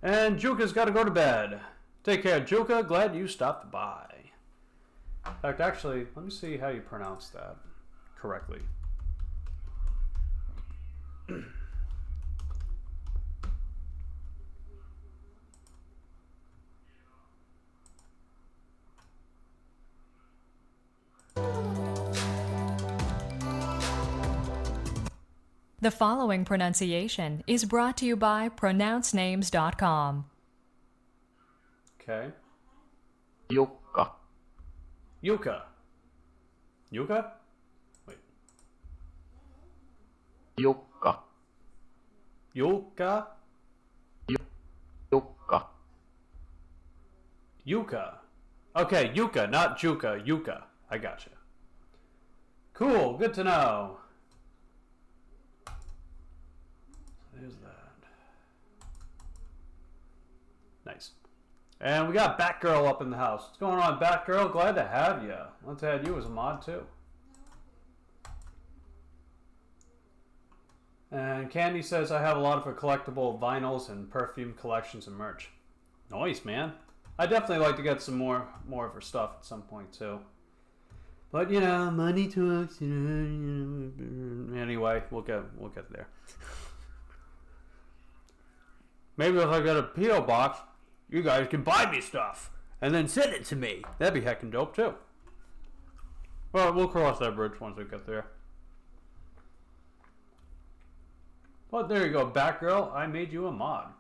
And Juka's got to go to bed. Take care, Juka. Glad you stopped by. In fact, actually, let me see how you pronounce that correctly. The following pronunciation is brought to you by pronouncenames.com. Okay. Yuka. Yuka. Yuka? Wait. Yuka. Yuka? Yuka. Yuka. Okay, Yuka, not Juka. Yuka. I gotcha. Cool, good to know. There's that. Nice. And we got Batgirl up in the house. What's going on, Batgirl? Glad to have you. Let's add you as a mod, too. And Candy says, I have a lot of collectible vinyls and perfume collections and merch. Nice, man. I definitely like to get some more of her stuff at some point, too. But, you know, money talks. Anyway, we'll get there. Maybe if I get a P.O. box, you guys can buy me stuff and then send it to me. That'd be heckin' dope, too. Well, we'll cross that bridge once we get there. Well, there you go, Batgirl. I made you a mod.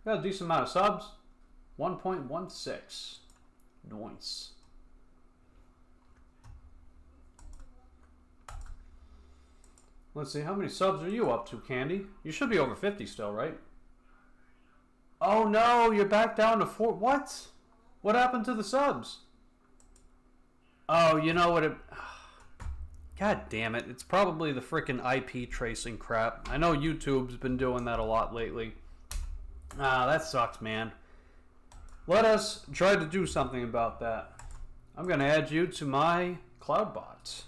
Got a decent amount of subs. 1.16. Nice. Let's see, how many subs are you up to, Candy? You should be over 50 still, right? Oh no, you're back down to 4. What? What happened to the subs? Oh, you know what it... God damn it. It's probably the frickin' IP tracing crap. I know YouTube's been doing that a lot lately. Ah, that sucks, man. Let us try to do something about that. I'm going to add you to my CloudBot.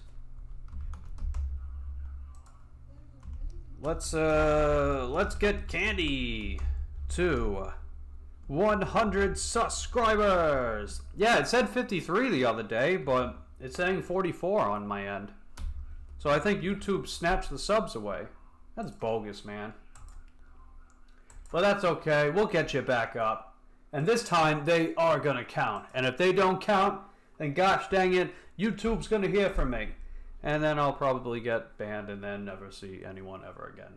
Let's get Candy to 100 subscribers. Yeah, it said 53 the other day, but it's saying 44 on my end. So I think YouTube snatched the subs away. That's bogus, man. But that's okay. We'll get you back up. And this time, they are going to count. And if they don't count, then gosh dang it, YouTube's going to hear from me. And then I'll probably get banned and then never see anyone ever again.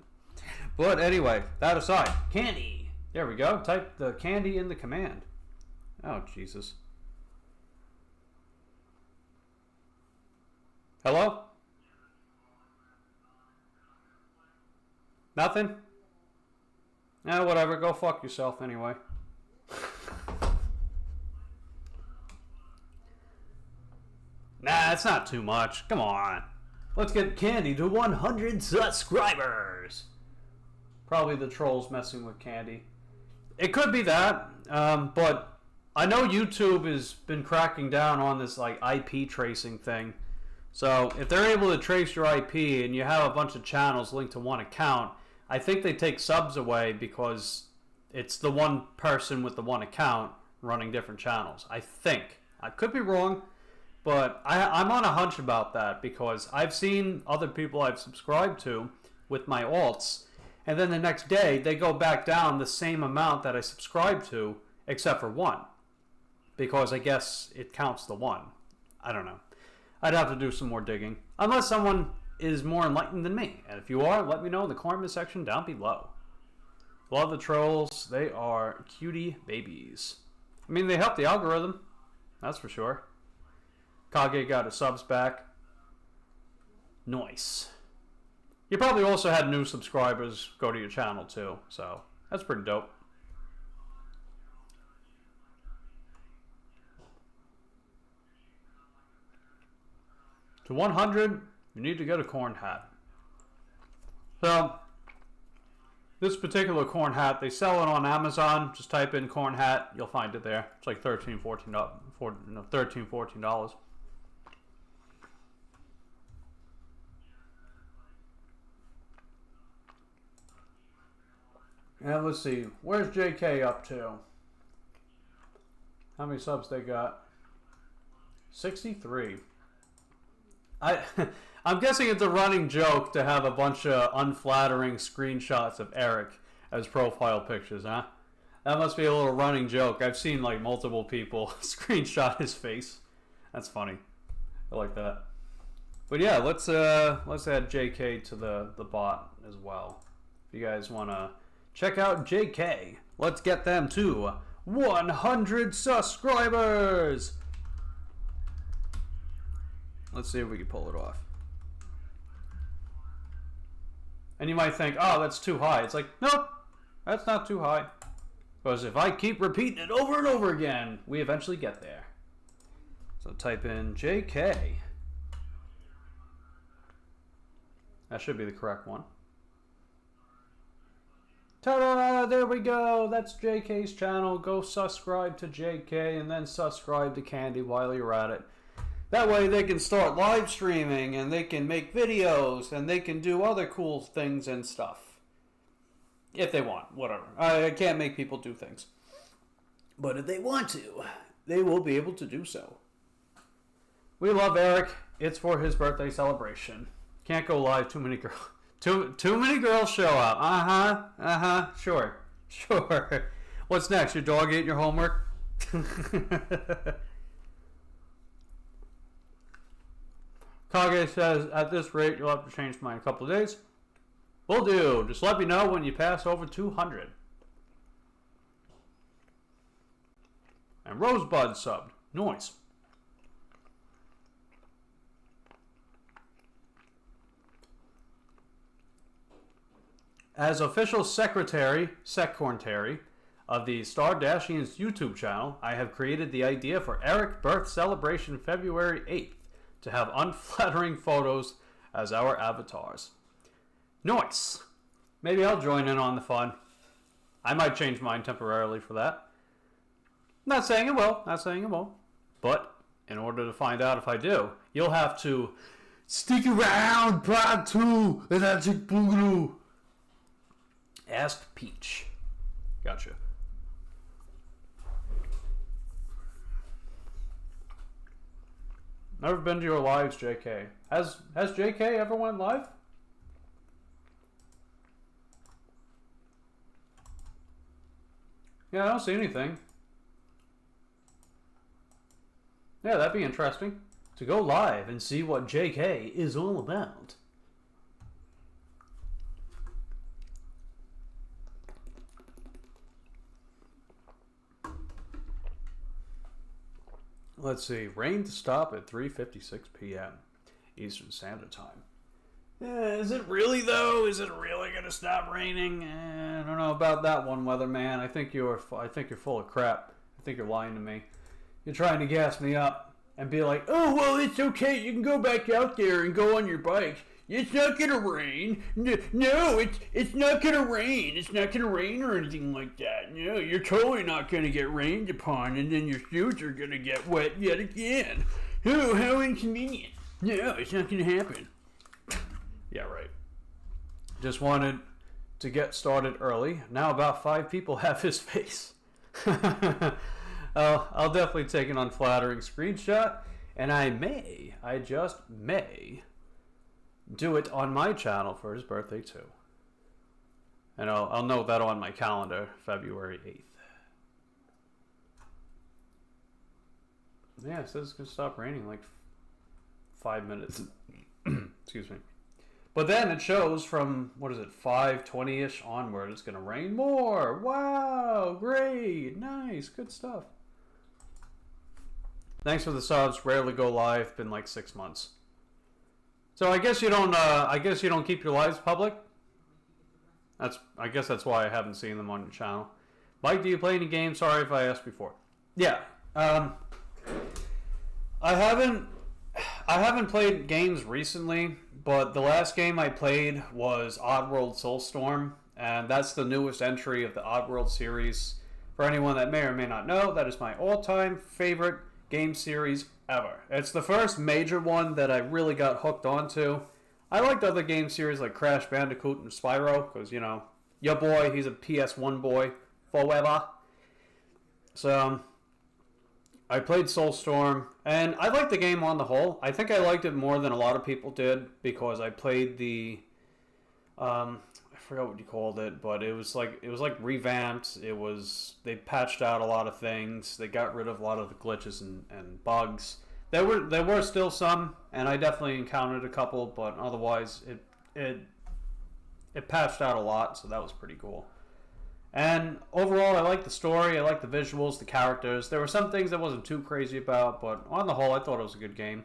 But anyway, that aside, Candy. There we go. Type the Candy in the command. Oh, Jesus. Hello? Nothing? Whatever. Go fuck yourself anyway. Nah, it's not too much. Come on. Let's get Candy to 100 subscribers. Probably the trolls messing with Candy. It could be that, but I know YouTube has been cracking down on this like IP tracing thing. So if they're able to trace your IP and you have a bunch of channels linked to one account, I think they take subs away because it's the one person with the one account running different channels. I think. I could be wrong, but I'm on a hunch about that because I've seen other people I've subscribed to with my alts, and then the next day they go back down the same amount that I subscribed to, except for one. Because I guess it counts the one. I don't know. I'd have to do some more digging. Unless someone is more enlightened than me. And if you are, let me know in the comment section down below. Love the trolls. They are cutie babies. I mean, they help the algorithm. That's for sure. Kage got his subs back. Nice. You probably also had new subscribers go to your channel too. So, that's pretty dope. To 100, you need to get a corn hat. So, this particular corn hat, they sell it on Amazon. Just type in corn hat, you'll find it there. It's like $13, $14. And let's see, where's JK up to? How many subs they got? 63. I'm guessing it's a running joke to have a bunch of unflattering screenshots of Eric as profile pictures, huh? That must be a little running joke. I've seen like multiple people screenshot his face. That's funny. I like that. But yeah, let's add JK to the bot as well. If you guys want to check out JK, let's get them to 100 subscribers. Let's see if we can pull it off. And you might think, oh, that's too high. It's like, nope, that's not too high. Because if I keep repeating it over and over again, we eventually get there. So type in JK. That should be the correct one. Ta-da! There we go. That's JK's channel. Go subscribe to JK and then subscribe to Candy while you're at it. That way they can start live streaming and they can make videos and they can do other cool things and stuff. If they want, whatever. I can't make people do things. But if they want to, they will be able to do so. We love Eric. It's for his birthday celebration. Can't go live. Too many girls. Too many girls show up. Sure. What's next? Your dog ate your homework? Kage says, at this rate, you'll have to change mine in a couple of days. Will do. Just let me know when you pass over 200. And Rosebud subbed. Nice. As official secretary of the Stardashians YouTube channel, I have created the idea for Eric birth celebration February 8th to have unflattering photos as our avatars. Nice. Maybe I'll join in on the fun. I might change mine temporarily for that. Not saying it will. But in order to find out if I do, you'll have to stick around part 2 of that Chick Boogaloo. Ask Peach. Gotcha. Never been to your lives, JK. Has JK ever went live? Yeah, I don't see anything. Yeah, that'd be interesting. To go live and see what JK is all about. Let's see. Rain to stop at 3:56 p.m. Eastern Standard Time. Is it really, though? Is it really going to stop raining? I don't know about that one, weatherman. I think you're full of crap. I think you're lying to me. You're trying to gas me up and be like, oh, well, it's okay. You can go back out there and go on your bike. It's not going to rain. No, it's not going to rain. It's not going to rain or anything like that. No, you're totally not going to get rained upon, and then your shoes are going to get wet yet again. Oh, how inconvenient. No, it's not going to happen. Yeah, right. Just wanted to get started early. Now about 5 people have his face. I'll definitely take an unflattering screenshot, and I just may, do it on my channel for his birthday too. And I'll note that on my calendar, February 8th. Yeah, it says it's going to stop raining in like 5 minutes. Excuse me. But then it shows from, 5:20-ish onward, it's going to rain more. Wow, great, nice, good stuff. Thanks for the subs. Rarely go live. Been like 6 months. So I guess you don't keep your lives public. I guess that's why I haven't seen them on your channel. Mike, do you play any games? Sorry if I asked before. Yeah. I haven't played games recently, but the last game I played was Oddworld Soulstorm, and that's the newest entry of the Oddworld series. For anyone that may or may not know, that is my all-time favorite game series ever. It's the first major one that I really got hooked onto. I liked other game series like Crash Bandicoot and Spyro, because, you know, your boy, he's a PS1 boy, forever. So, I played Soulstorm, and I liked the game on the whole. I think I liked it more than a lot of people did, because I played the, I forgot what you called it, but it was like revamped. They patched out a lot of things. They got rid of a lot of the glitches and bugs. There were still some, and I definitely encountered a couple, but otherwise it patched out a lot, so that was pretty cool. And overall, I like the story, I like the visuals, the characters. There were some things I wasn't too crazy about, but on the whole, I thought it was a good game.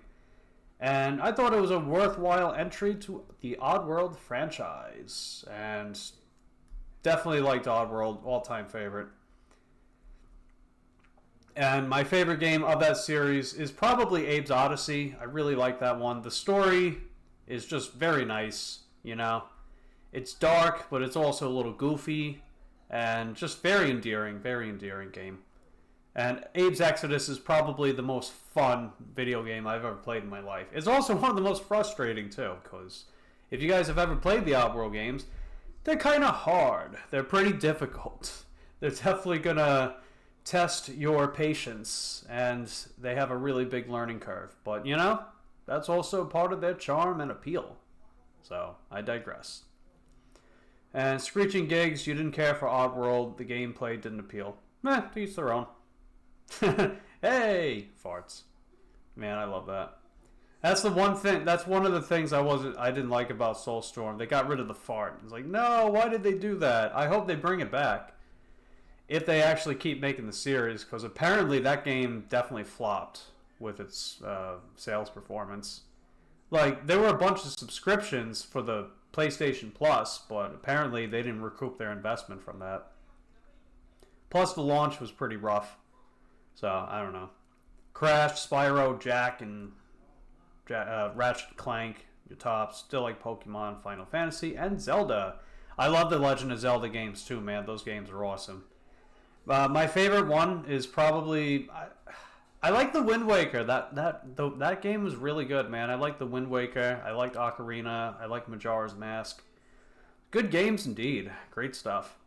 And I thought it was a worthwhile entry to the Oddworld franchise. And definitely liked Oddworld, all-time favorite. And my favorite game of that series is probably Abe's Odyssey. I really like that one. The story is just very nice, you know. It's dark, but it's also a little goofy. And just very endearing game. And Abe's Exodus is probably the most fun video game I've ever played in my life. It's also one of the most frustrating, too, because if you guys have ever played the Oddworld games, they're kind of hard. They're pretty difficult. They're definitely going to test your patience, and they have a really big learning curve. But, you know, that's also part of their charm and appeal. So, I digress. And Screeching Gigs, you didn't care for Oddworld. The gameplay didn't appeal. To each their own. Hey! Farts. Man, I love that. That's the one thing, that's one of the things I didn't like about Soulstorm. They got rid of the fart. It's like, no, why did they do that? I hope they bring it back. If they actually keep making the series, because apparently that game definitely flopped with its sales performance. Like, there were a bunch of subscriptions for the PlayStation Plus, but apparently they didn't recoup their investment from that. Plus, the launch was pretty rough. So, I don't know. Crash, Spyro, Jack, and Ratchet & Clank, your tops. Still like Pokemon, Final Fantasy, and Zelda. I love the Legend of Zelda games too, man. Those games are awesome. My favorite one is probably... I like the Wind Waker. That game was really good, man. I like the Wind Waker. I liked Ocarina. I like Majora's Mask. Good games indeed. Great stuff.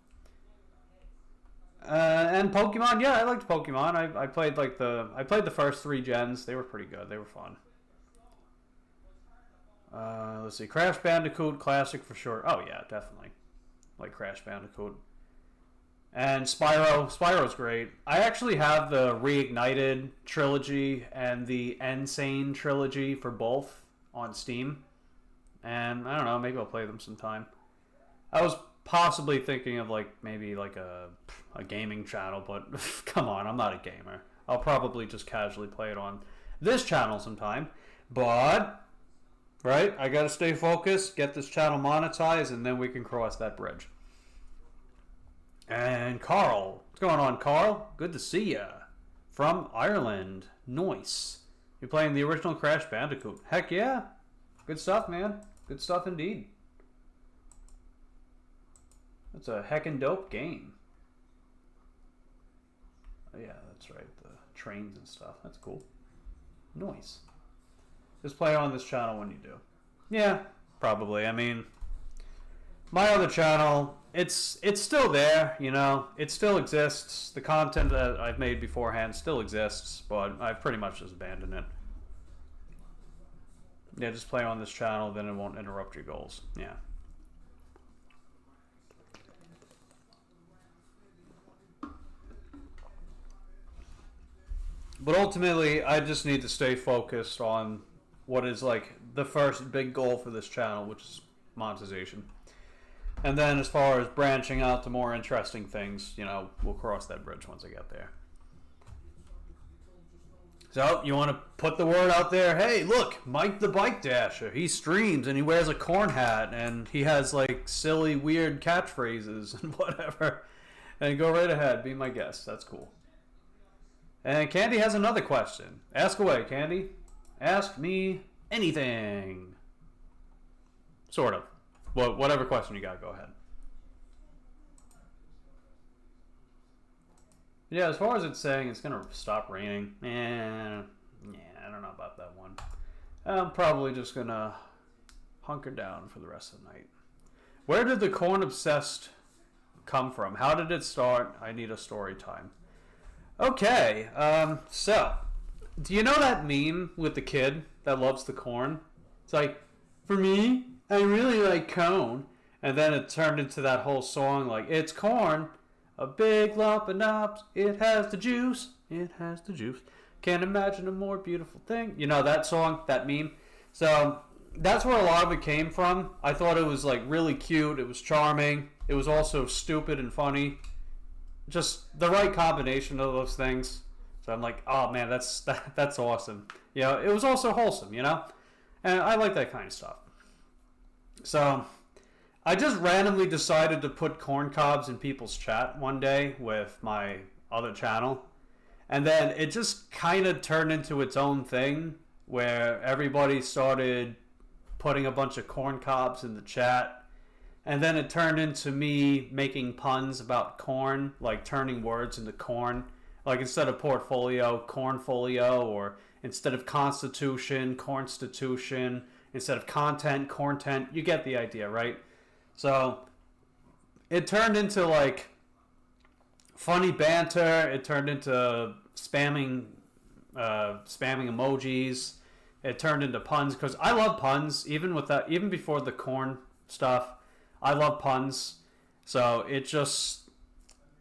And Pokemon, yeah, I liked Pokemon. I played the first 3 gens. They were pretty good. They were fun. Let's see, Crash Bandicoot Classic for sure. Oh yeah, definitely. Like Crash Bandicoot. And Spyro's great. I actually have the Reignited trilogy and the Insane trilogy for both on Steam. And I don't know, maybe I'll play them sometime. I was possibly thinking of maybe a gaming channel, but come on, I'm not a gamer. I'll probably just casually play it on this channel sometime. But, right, I gotta stay focused, get this channel monetized, and then we can cross that bridge. And Carl. What's going on, Carl? Good to see ya. From Ireland. Nice. You're playing the original Crash Bandicoot. Heck yeah. Good stuff, man. Good stuff indeed. That's a heckin' dope game. Oh, yeah, that's right. The trains and stuff. That's cool. Nice. Just play on this channel when you do. Yeah, probably. I mean, my other channel, it's still there, you know. It still exists. The content that I've made beforehand still exists, but I've pretty much just abandoned it. Yeah, just play on this channel, then it won't interrupt your goals. Yeah. But ultimately, I just need to stay focused on what is like the first big goal for this channel, which is monetization. And then as far as branching out to more interesting things, you know, we'll cross that bridge once I get there. So, you want to put the word out there, hey, look, Mike the Bike Dasher, he streams and he wears a corn hat and he has like silly, weird catchphrases and whatever. And go right ahead, be my guest. That's cool. And Candy has another question. Ask away, Candy. Ask me anything. Sort of. Well, whatever question you got, go ahead. Yeah, as far as it's saying it's going to stop raining, yeah, I don't know about that one. I'm probably just going to hunker down for the rest of the night. Where did the corn obsessed come from? How did it start? I need a story time. Okay, so, do you know that meme with the kid that loves the corn? It's like, for me, I really like cone. And then it turned into that whole song like, it's corn, a big lump of knobs, it has the juice, it has the juice. Can't imagine a more beautiful thing. You know that song, that meme? So, that's where a lot of it came from. I thought it was like really cute, it was charming, it was also stupid and funny. Just the right combination of those things. So I'm like, oh man, that's awesome. You know, it was also wholesome, you know? And I like that kind of stuff. So I just randomly decided to put corn cobs in people's chat one day with my other channel. And then it just kind of turned into its own thing where everybody started putting a bunch of corn cobs in the chat. And then it turned into me making puns about corn, like turning words into corn. Like instead of portfolio, cornfolio, or instead of constitution, cornstitution, instead of content, corntent. You get the idea, right? So it turned into like funny banter. It turned into spamming emojis. It turned into puns because I love puns. Even with that, even before the corn stuff, I love puns. So it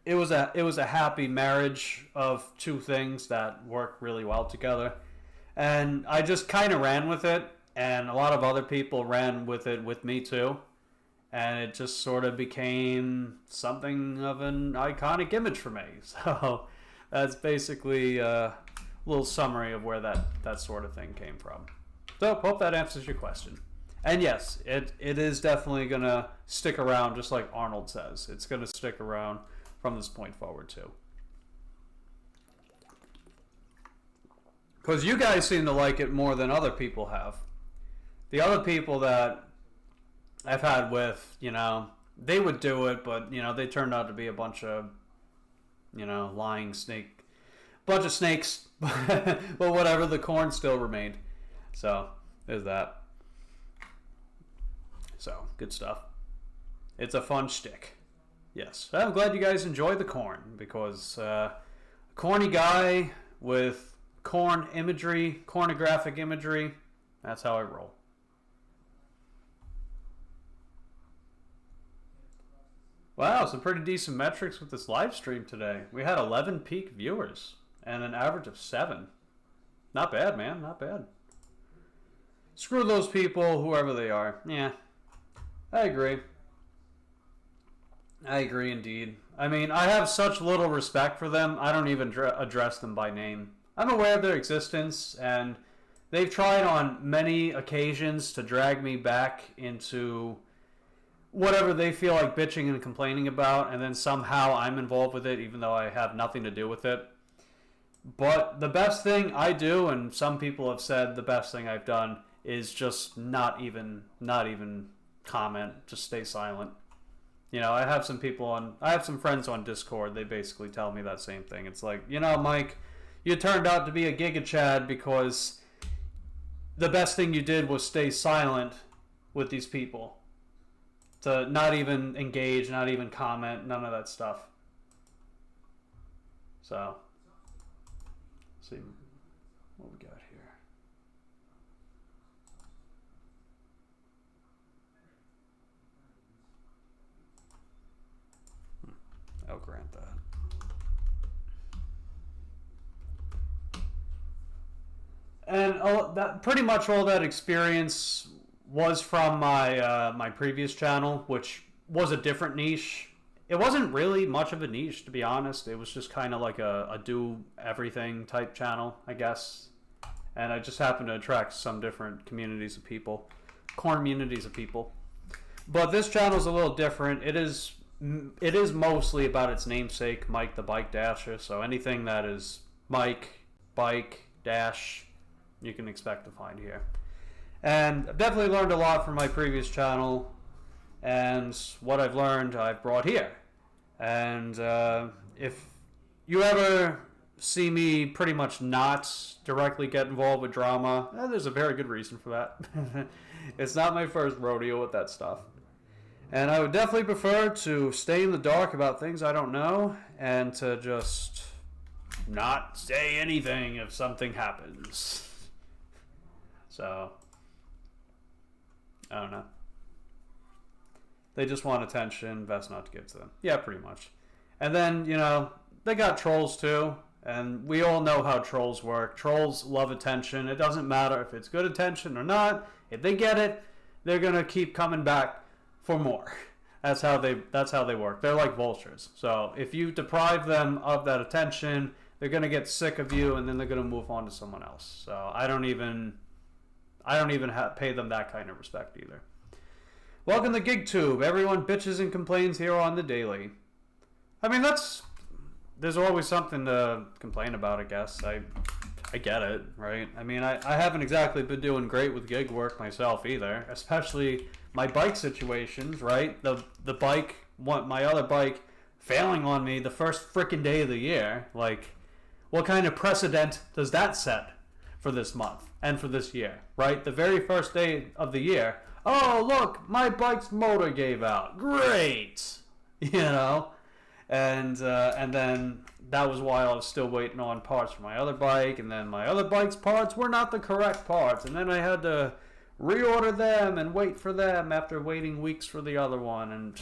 was a happy marriage of two things that work really well together. And I just kind of ran with it, and a lot of other people ran with it with me too. And it just sort of became something of an iconic image for me. So that's basically a little summary of where that sort of thing came from. So hope that answers your question. And yes, it is definitely going to stick around, just like Arnold says. It's going to stick around from this point forward too. Because you guys seem to like it more than other people have. The other people that I've had with, they would do it, but, they turned out to be a bunch of, lying bunch of snakes. But whatever, the corn still remained. So, there's that. So, good stuff. It's a fun shtick. Yes. I'm glad you guys enjoy the corn, because a corny guy with corn imagery, cornographic imagery, that's how I roll. Wow, some pretty decent metrics with this live stream today. We had 11 peak viewers and an average of 7. Not bad, man. Not bad. Screw those people, whoever they are. Yeah, I agree. I agree indeed. I mean, I have such little respect for them, I don't even address them by name. I'm aware of their existence, and they've tried on many occasions to drag me back into whatever they feel like bitching and complaining about, and then somehow I'm involved with it even though I have nothing to do with it. But the best thing I do, and some people have said the best thing I've done, is just not even comment, just stay silent. I have some friends on Discord, they basically tell me that same thing. It's like, Mike, you turned out to be a Giga Chad because the best thing you did was stay silent with these people. To not even engage, not even comment, none of that stuff. So, let's see what we got here. I'll grant that. And pretty much all that experience was from my previous channel, which was a different niche. It wasn't really much of a niche, to be honest. It was just kind of like a do everything type channel, I guess. And I just happened to attract some different communities of people, communities of people. But this channel is a little different. It is mostly about its namesake, Mike the Bike Dasher. So anything that is Mike, bike, dash, you can expect to find here. And I've definitely learned a lot from my previous channel, and what I've learned I've brought here. And if you ever see me pretty much not directly get involved with drama, there's a very good reason for that. It's not my first rodeo with that stuff. And I would definitely prefer to stay in the dark about things I don't know, and to just not say anything if something happens. So, I don't know. They just want attention, best not to give to them. Yeah, pretty much. And then, they got trolls too. And we all know how trolls work. Trolls love attention. It doesn't matter if it's good attention or not. If they get it, they're going to keep coming back for more. That's how they work. They're like vultures. So if you deprive them of that attention, they're going to get sick of you, and then they're going to move on to someone else. So I don't even I don't even pay them that kind of respect either. Welcome to GigTube. Everyone bitches and complains here on the daily. I mean, there's always something to complain about, I guess. I get it, right? I mean, I haven't exactly been doing great with gig work myself either, especially my bike situations, right? The bike, my other bike, failing on me the first frickin' day of the year. Like, what kind of precedent does that set for this month and for this year, right? The very first day of the year, oh, look, my bike's motor gave out. Great! You know? And then that was while I was still waiting on parts for my other bike, and then my other bike's parts were not the correct parts, and then I had to reorder them and wait for them after waiting weeks for the other one, and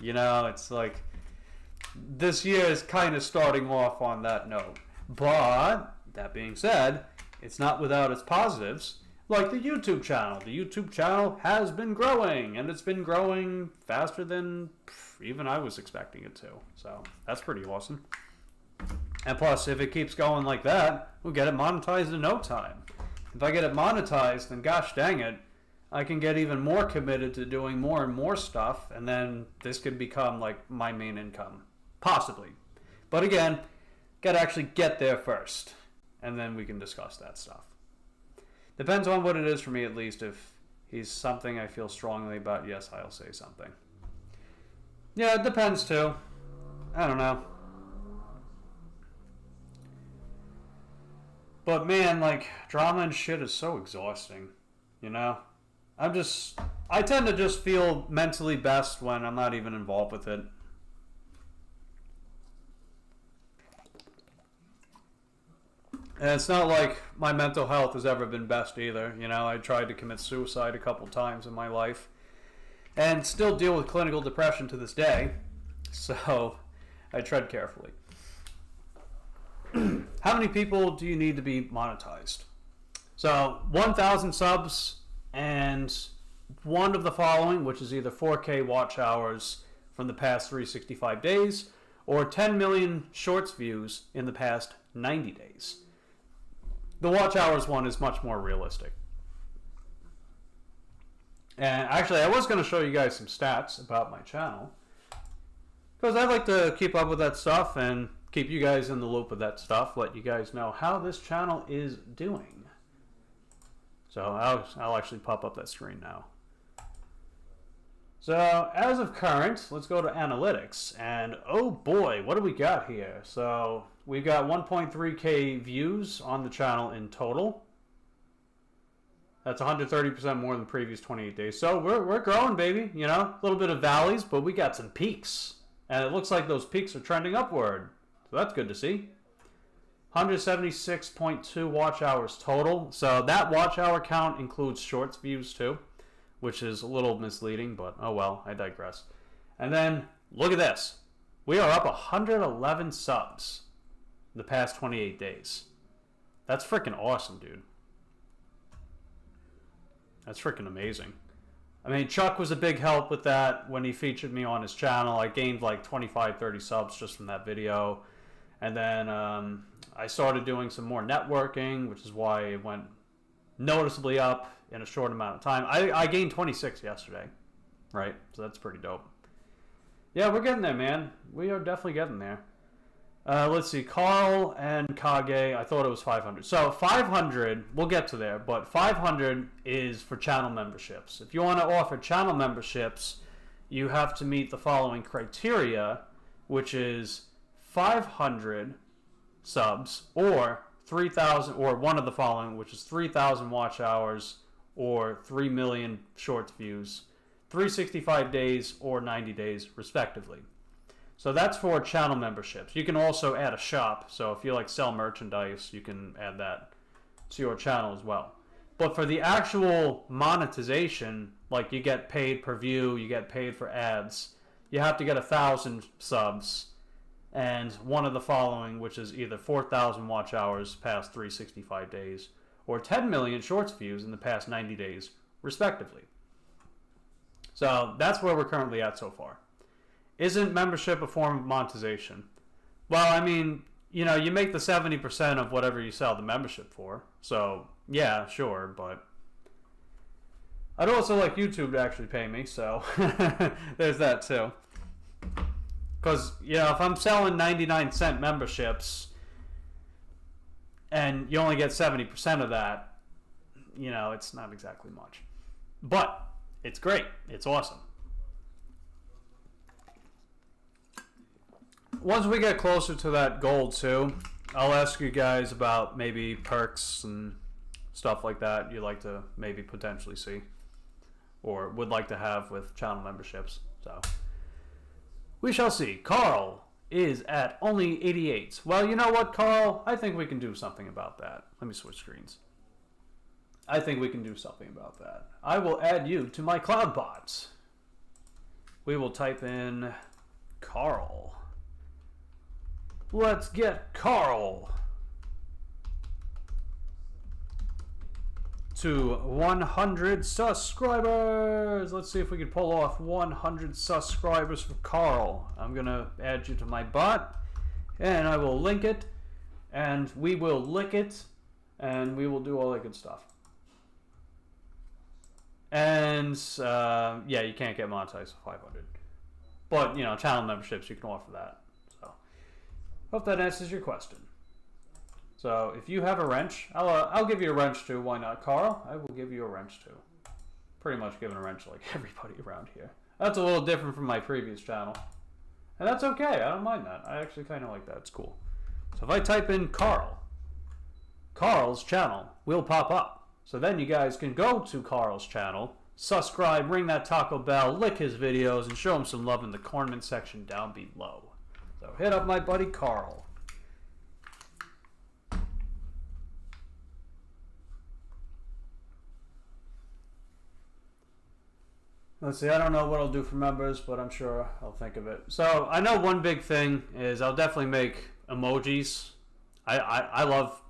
you know, it's like this year is kind of starting off on that note. But that being said, it's not without its positives. Like the YouTube channel. The YouTube channel has been growing, and it's been growing faster than even I was expecting it to. So that's pretty awesome. And plus, if it keeps going like that, we'll get it monetized in no time. If I get it monetized, then gosh dang it, I can get even more committed to doing more and more stuff, and then this could become like my main income. Possibly. But again, gotta actually get there first, and then we can discuss that stuff. Depends on what it is for me, at least. If he's something I feel strongly about, yes, I'll say something. Yeah, it depends too. I don't know. But man, like, drama and shit is so exhausting, you know? I tend to just feel mentally best when I'm not even involved with it. And it's not like my mental health has ever been best either. You know, I tried to commit suicide a couple times in my life and still deal with clinical depression to this day. So I tread carefully. How many people do you need to be monetized? So 1,000 subs and one of the following, which is either 4K watch hours from the past 365 days or 10 million shorts views in the past 90 days. The watch hours one is much more realistic. And actually, I was going to show you guys some stats about my channel, because I like to keep up with that stuff and keep you guys in the loop with that stuff, let you guys know how this channel is doing. So I'll actually pop up that screen now. So as of current, let's go to analytics, and oh boy, what do we got here? So we've got 1.3K views on the channel in total. That's 130% more than the previous 28 days. So we're growing, baby. You know, a little bit of valleys, but we got some peaks. And it looks like those peaks are trending upward. So that's good to see. 176.2 watch hours total. So that watch hour count includes shorts views too, which is a little misleading, but oh well, I digress. And then look at this. We are up 111 subs in the past 28 days. That's freaking awesome, dude. That's freaking amazing. I mean, Chuck was a big help with that when he featured me on his channel. I gained like 25, 30 subs just from that video. And then I started doing some more networking, which is why it went noticeably up in a short amount of time. I gained 26 yesterday, right? So that's pretty dope. Yeah, we're getting there, man. We are definitely getting there. Let's see, Carl and Kage, I thought it was 500. So 500, we'll get to there, but 500 is for channel memberships. If you want to offer channel memberships, you have to meet the following criteria, which is 500 subs or 3,000, or one of the following, which is 3,000 watch hours or 3 million shorts views, 365 days or 90 days, respectively. So that's for channel memberships. You can also add a shop. So if you like sell merchandise, you can add that to your channel as well. But for the actual monetization, like you get paid per view, you get paid for ads, you have to get 1,000 subs and one of the following, which is either 4,000 watch hours past 365 days or 10 million shorts views in the past 90 days, respectively. So that's where we're currently at so far. Isn't membership a form of monetization? Well, I mean, you make the 70% of whatever you sell the membership for. So, yeah, sure, but I'd also like YouTube to actually pay me, so there's that too. Because, if I'm selling 99-cent memberships and you only get 70% of that, it's not exactly much. But it's great. It's awesome. Once we get closer to that goal too, I'll ask you guys about maybe perks and stuff like that you'd like to maybe potentially see or would like to have with channel memberships. So we shall see. Carl is at only 88. Well, you know what, Carl? I think we can do something about that. Let me switch screens. I think we can do something about that. I will add you to my cloud bots. We will type in Carl. Let's get Carl to 100 subscribers. Let's see if we can pull off 100 subscribers for Carl. I'm going to add you to my bot, and I will link it, and we will lick it, and we will do all that good stuff. And, yeah, you can't get monetized for 500. But, channel memberships, you can offer that. Hope that answers your question. So if you have a wrench, I'll give you a wrench too. Why not, Carl? I will give you a wrench too. Pretty much giving a wrench to like everybody around here. That's a little different from my previous channel, and that's okay. I don't mind that. I actually kind of like that. It's cool. So if I type in Carl, Carl's channel will pop up. So then you guys can go to Carl's channel, subscribe, ring that taco bell, lick his videos, and show him some love in the comment section down below. So hit up my buddy Carl. Let's see, I don't know what I'll do for members, but I'm sure I'll think of it. So I know one big thing is I'll definitely make emojis. I love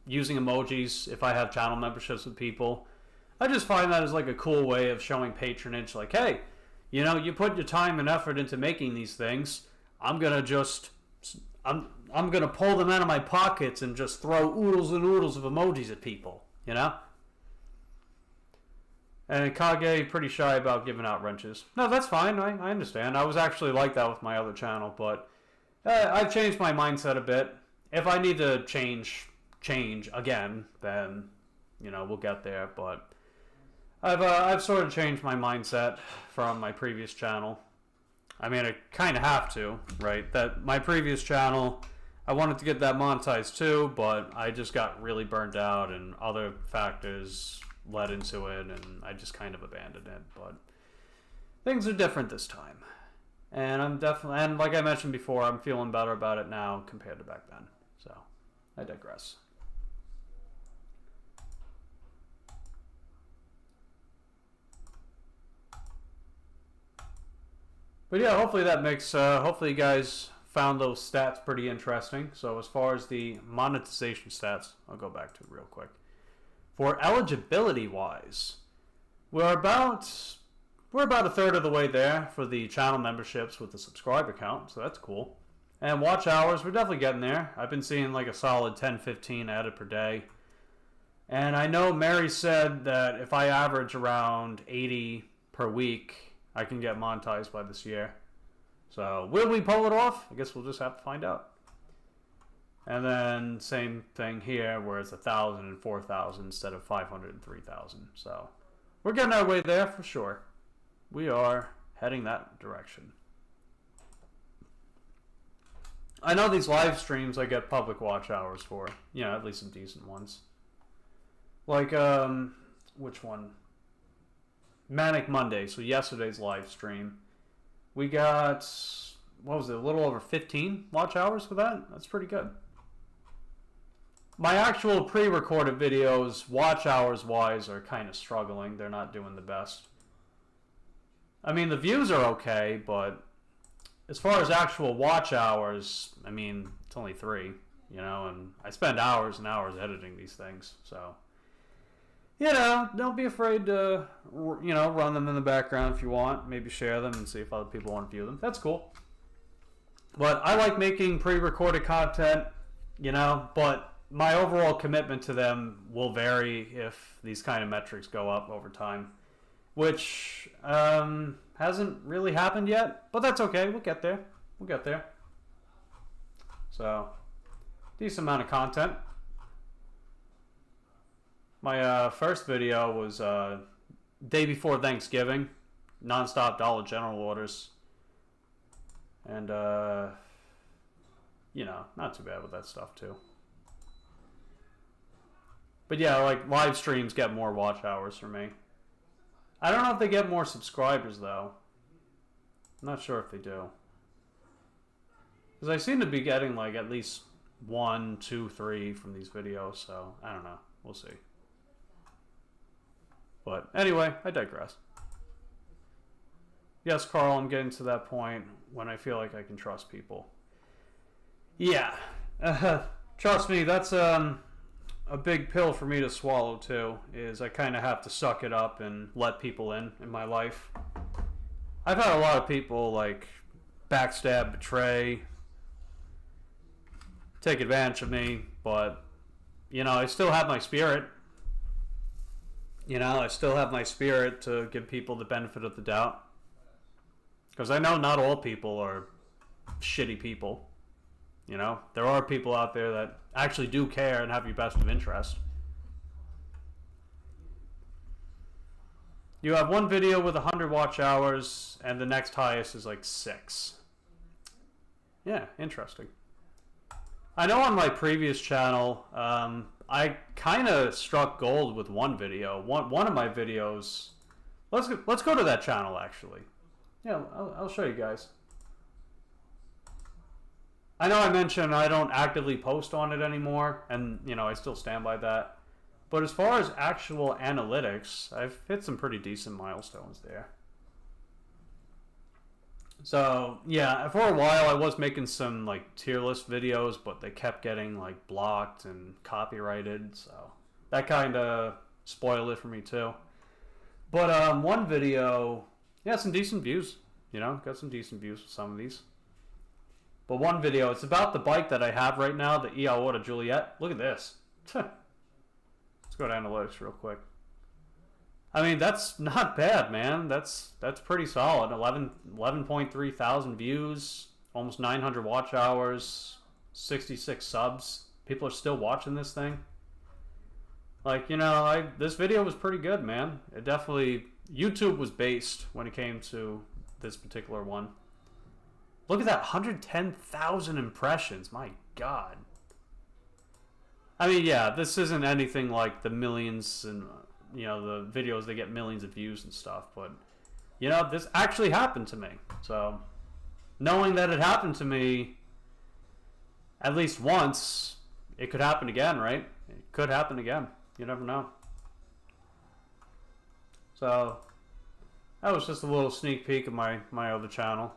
using emojis if I have channel memberships with people. I just find that as like a cool way of showing patronage. Like, hey, you put your time and effort into making these things. I'm gonna pull them out of my pockets and just throw oodles and oodles of emojis at people, And Kage, pretty shy about giving out wrenches. No, that's fine. I understand. I was actually like that with my other channel, but I've changed my mindset a bit. If I need to change again, then we'll get there. But I've sort of changed my mindset from my previous channel. I mean, I kind of have to, right? That my previous channel, I wanted to get that monetized too, but I just got really burnt out and other factors led into it, and I just kind of abandoned it. But things are different this time, and and like I mentioned before, I'm feeling better about it now compared to back then. So I digress. But yeah, hopefully that makes, hopefully you guys found those stats pretty interesting. So as far as the monetization stats, I'll go back to it real quick. For eligibility wise, we're about a third of the way there for the channel memberships with the subscriber count, so that's cool. And watch hours, we're definitely getting there. I've been seeing like a solid 10-15 added per day. And I know Mary said that if I average around 80 per week, I can get monetized by this year. So will we pull it off? I guess we'll just have to find out. And then same thing here, where it's 1,000 and 4,000 instead of 500 and 3,000. So we're getting our way there for sure. We are heading that direction. I know these live streams I get public watch hours for. At least some decent ones. Like, which one? Manic Monday, so yesterday's live stream. We got, what was it, a little over 15 watch hours for that? That's pretty good. My actual pre-recorded videos, watch hours wise, are kind of struggling. They're not doing the best. I mean, the views are okay, but as far as actual watch hours, I mean, it's only 3, and I spend hours and hours editing these things, so. Don't be afraid to, run them in the background if you want. Maybe share them and see if other people want to view them. That's cool. But I like making pre-recorded content you know, but my overall commitment to them will vary if these kind of metrics go up over time, which hasn't really happened yet, but that's okay. We'll get there. We'll get there. So, decent amount of content. My first video was day before Thanksgiving, non-stop Dollar General orders, and you know, not too bad with that stuff too. But yeah, like live streams get more watch hours for me. I don't know if they get more subscribers though. I'm not sure if they do. Because I seem to be getting like at least 1, 2, 3 from these videos, so I don't know. We'll see. But anyway, I digress. Yes, Carl, I'm getting to that point when I feel like I can trust people. Yeah. Trust me, that's a big pill for me to swallow too, is I kind of have to suck it up and let people in my life. I've had a lot of people like backstab, betray, take advantage of me, but you know, I still have my spirit. You know, I still have my spirit to give people the benefit of the doubt. Because I know not all people are shitty people. You know, there are people out there that actually do care and have your best of interest. You have one video with 100 watch hours, and the next highest is like 6. Yeah, interesting. I know on my previous channel, I kind of struck gold with one video. One of my videos. Let's go to that channel actually. Yeah, I'll show you guys. I know I mentioned I don't actively post on it anymore, and you know I still stand by that. But as far as actual analytics, I've hit some pretty decent milestones there. So yeah, for a while I was making some like tier list videos, but they kept getting like blocked and copyrighted, so that kind of spoiled it for me too. But one video, yeah, some decent views. You know, got some decent views with some of these. But one video, it's about the bike that I have right now, the Iawata Juliet. Look at this. Let's go to analytics real quick. I mean, that's not bad, man. That's pretty solid. 11.3 thousand views, almost 900 watch hours, 66 subs. People are still watching this thing. Like, you know, this video was pretty good, man. It definitely, YouTube was based when it came to this particular one. Look at that, 110,000 impressions. My God. I mean, yeah, this isn't anything like the millions and, you know, the videos that get millions of views and stuff. But, you know, this actually happened to me. So, knowing that it happened to me at least once, it could happen again, right? It could happen again. You never know. So, that was just a little sneak peek of my other channel.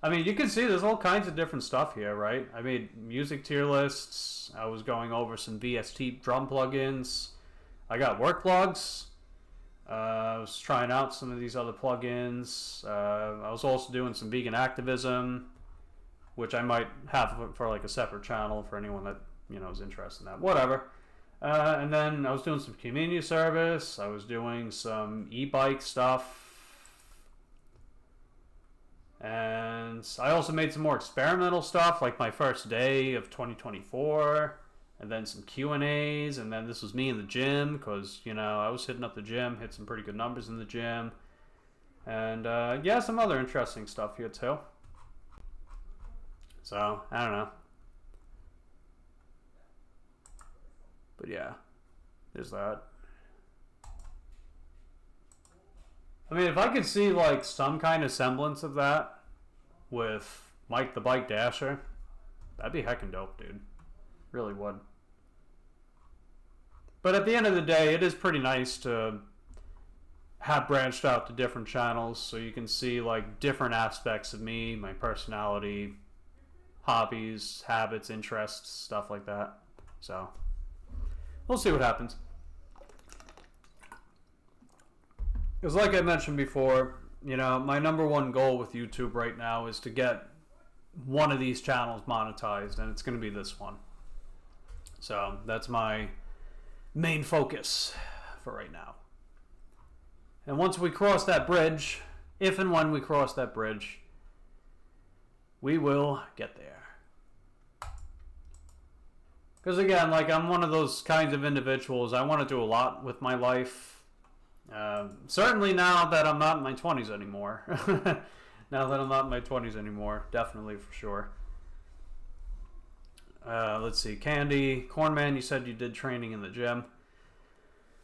I mean, you can see there's all kinds of different stuff here, right? I made music tier lists. I was going over some VST drum plugins. I got work plugs. I was trying out some of these other plugins. I was also doing some vegan activism, which I might have for like a separate channel for anyone that, you know, is interested in that. Whatever. And then I was doing some community service. I was doing some e-bike stuff. And I also made some more experimental stuff, like my first day of 2024, and then some Q&As, and then this was me in the gym, because, you know, I was hitting up the gym, hit some pretty good numbers in the gym, and, yeah, some other interesting stuff here, too. So, I don't know. But, yeah, there's that. I mean, if I could see, like, some kind of semblance of that with Mike the Bike Dasher, that'd be heckin' dope, dude. Really would. But at the end of the day, it is pretty nice to have branched out to different channels so you can see, like, different aspects of me, my personality, hobbies, habits, interests, stuff like that. So, we'll see what happens. Because like I mentioned before, you know, my number one goal with YouTube right now is to get one of these channels monetized, and it's going to be this one. So that's my main focus for right now. And once we cross that bridge, if and when we cross that bridge, we will get there. Because again, like, I'm one of those kinds of individuals. I want to do a lot with my life. Certainly now that I'm not in my 20s anymore. Definitely for sure. Let's see. Candy, Cornman, you said you did training in the gym.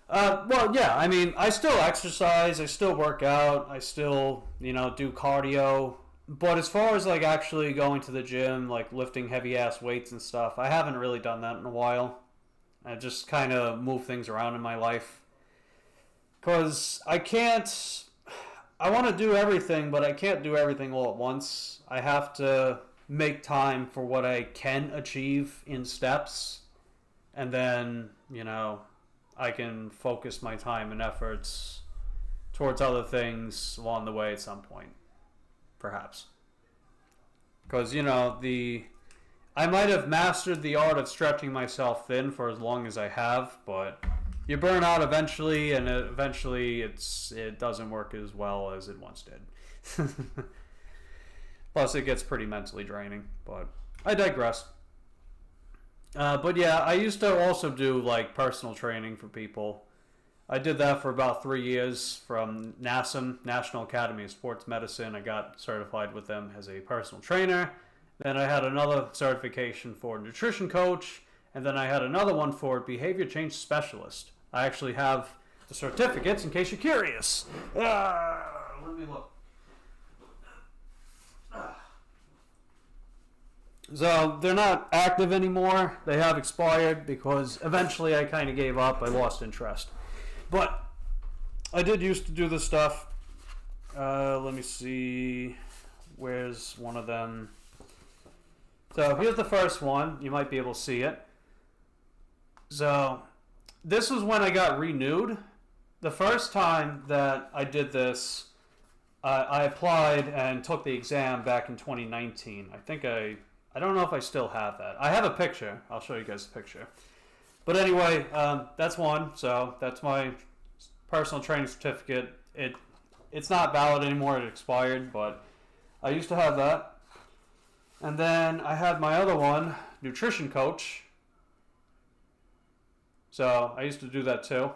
Well, yeah, I mean, I still exercise, I still work out, I still, do cardio. But as far as, like, actually going to the gym, like, lifting heavy-ass weights and stuff, I haven't really done that in a while. I just kind of move things around in my life. Because I want to do everything, but I can't do everything all at once. I have to make time for what I can achieve in steps. And then, I can focus my time and efforts towards other things along the way at some point. Perhaps. Because, I might have mastered the art of stretching myself thin for as long as I have, but you burn out eventually, and eventually it doesn't work as well as it once did. Plus, it gets pretty mentally draining, but I digress. But yeah, I used to also do, like, personal training for people. I did that for about 3 years from NASM, National Academy of Sports Medicine. I got certified with them as a personal trainer. Then I had another certification for nutrition coach. And then I had another one for behavior change specialist. I actually have the certificates in case you're curious. Let me look. So they're not active anymore. They have expired because eventually I kind of gave up. I lost interest. But I did used to do this stuff. Let me see. Where's one of them? So here's the first one. You might be able to see it. So this was when I got renewed. The first time that I did this, I applied and took the exam back in 2019. I don't know if I still have that. I have a picture. I'll show you guys the picture. But anyway, that's one. So that's my personal training certificate. It's not valid anymore. It expired, but I used to have that. And then I had my other one, nutrition coach. So I used to do that too.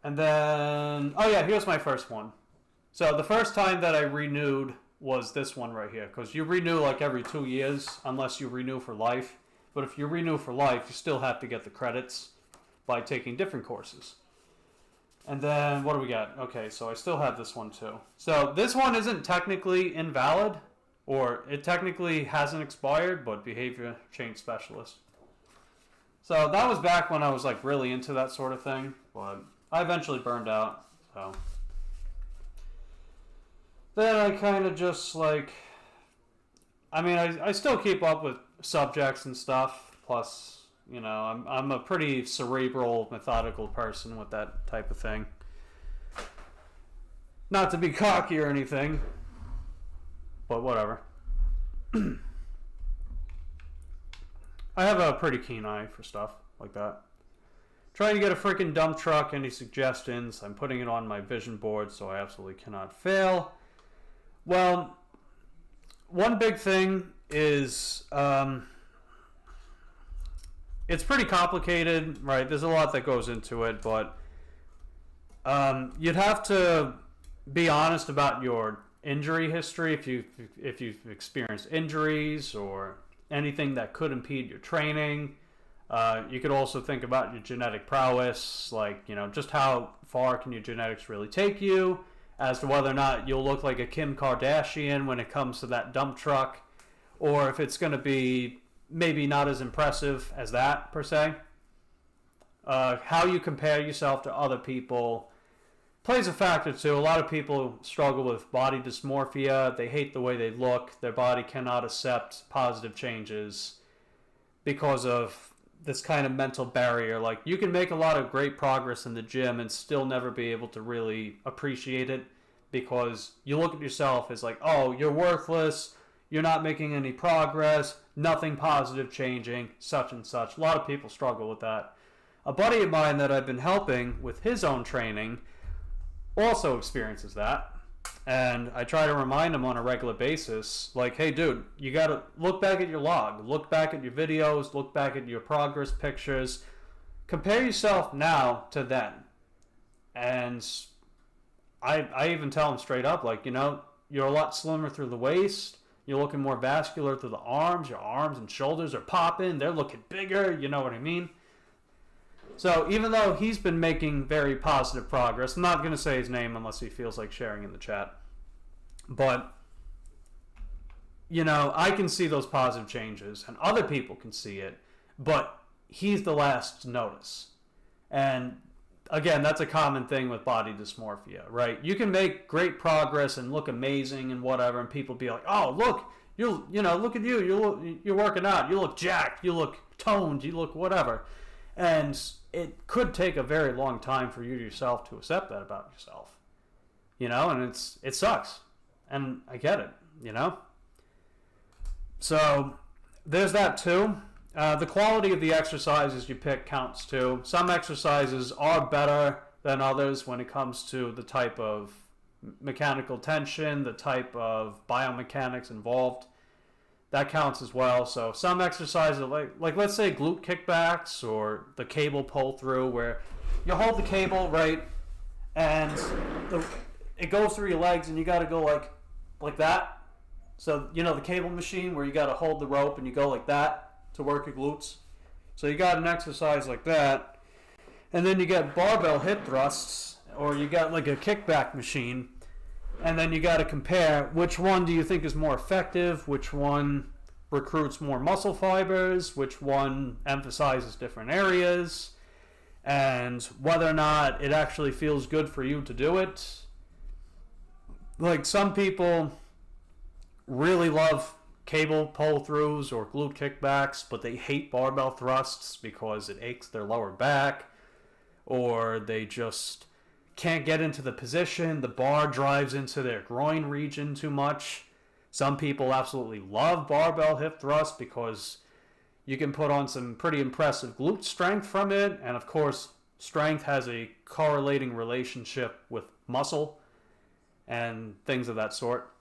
And then, oh yeah, here's my first one. So the first time that I renewed was this one right here. Because you renew like every 2 years, unless you renew for life. But if you renew for life, you still have to get the credits by taking different courses. And then, what do we got? Okay, so I still have this one too. So this one isn't technically invalid, or it technically hasn't expired, but behavior change specialist. So that was back when I was like really into that sort of thing, but I eventually burned out. So then I kind of just like, I still keep up with subjects and stuff. Plus, I'm a pretty cerebral, methodical person with that type of thing. Not to be cocky or anything, but whatever. I have a pretty keen eye for stuff like that. Trying to get a freaking dump truck. Any suggestions? I'm putting it on my vision board, so I absolutely cannot fail. Well, one big thing is it's pretty complicated, right? There's a lot that goes into it, but you'd have to be honest about your injury history if you've experienced injuries or anything that could impede your training. You could also think about your genetic prowess, like, just how far can your genetics really take you, as to whether or not you'll look like a Kim Kardashian when it comes to that dump truck, or if it's going to be maybe not as impressive as that, per se. How you compare yourself to other people plays a factor, too. A lot of people struggle with body dysmorphia. They hate the way they look. Their body cannot accept positive changes because of this kind of mental barrier. Like, you can make a lot of great progress in the gym and still never be able to really appreciate it because you look at yourself as like, oh, you're worthless. you're not making any progress, nothing positive changing, such and such. A lot of people struggle with that. A buddy of mine that I've been helping with his own training also experiences that. And I try to remind him on a regular basis, like, hey dude, you gotta look back at your log, look back at your videos, look back at your progress pictures, compare yourself now to then. And I even tell him straight up, like, you know, you're a lot slimmer through the waist, you're looking more vascular through the arms, your arms and shoulders are popping, they're looking bigger, you know what I mean? So even though he's been making very positive progress, I'm not going to say his name unless he feels like sharing in the chat. But, you know, I can see those positive changes and other people can see it, but he's the last to notice. And again, that's a common thing with body dysmorphia, right? You can make great progress and look amazing and whatever, and people be like, oh, look, look at you, you're working out, you look jacked, you look toned, you look whatever. And it could take a very long time for you yourself to accept that about yourself, you know, and it sucks, and I get it, you know. So there's that too. The quality of the exercises you pick counts too. Some exercises are better than others when it comes to the type of mechanical tension, the type of biomechanics involved. That counts as well. So some exercises, like let's say glute kickbacks or the cable pull through, where you hold the cable, right, and it goes through your legs, and you got to go like that. So you know the cable machine where you got to hold the rope and you go like that to work your glutes. So you got an exercise like that, and then you got barbell hip thrusts, or you got like a kickback machine. And then you got to compare which one do you think is more effective, which one recruits more muscle fibers, which one emphasizes different areas, and whether or not it actually feels good for you to do it. Like some people really love cable pull-throughs or glute kickbacks, but they hate barbell thrusts because it aches their lower back, or they just can't get into the position, the bar drives into their groin region too much. Some people absolutely love barbell hip thrust because you can put on some pretty impressive glute strength from it, and of course strength has a correlating relationship with muscle and things of that sort.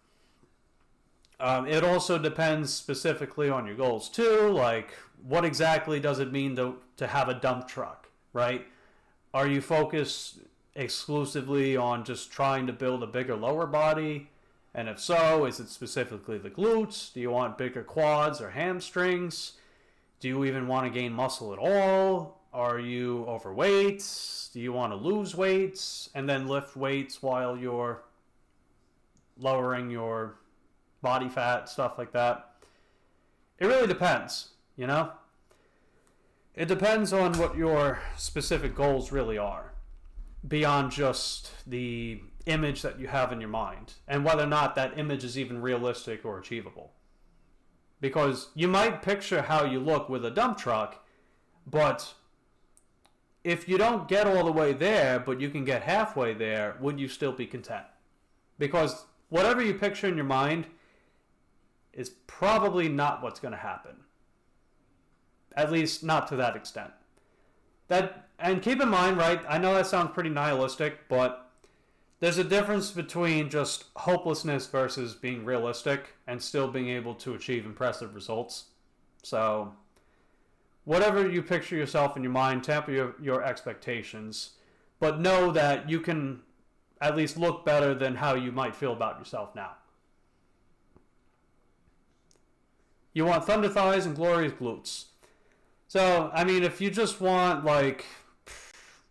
It also depends specifically on your goals too, like what exactly does it mean to have a dump truck, right? Are you focused exclusively on just trying to build a bigger lower body? And if so, is it specifically the glutes? Do you want bigger quads or hamstrings? Do you even want to gain muscle at all? Are you overweight? Do you want to lose weights and then lift weights while you're lowering your body fat, stuff like that? It really depends, you know? It depends on what your specific goals really are, beyond just the image that you have in your mind, and whether or not that image is even realistic or achievable. Because you might picture how you look with a dump truck, but if you don't get all the way there, but you can get halfway there, would you still be content? Because whatever you picture in your mind is probably not what's going to happen. At least not to that extent. And keep in mind, right, I know that sounds pretty nihilistic, but there's a difference between just hopelessness versus being realistic and still being able to achieve impressive results. So whatever you picture yourself in your mind, temper your expectations, but know that you can at least look better than how you might feel about yourself now. You want thunder thighs and glorious glutes. So, I mean, if you just want, like,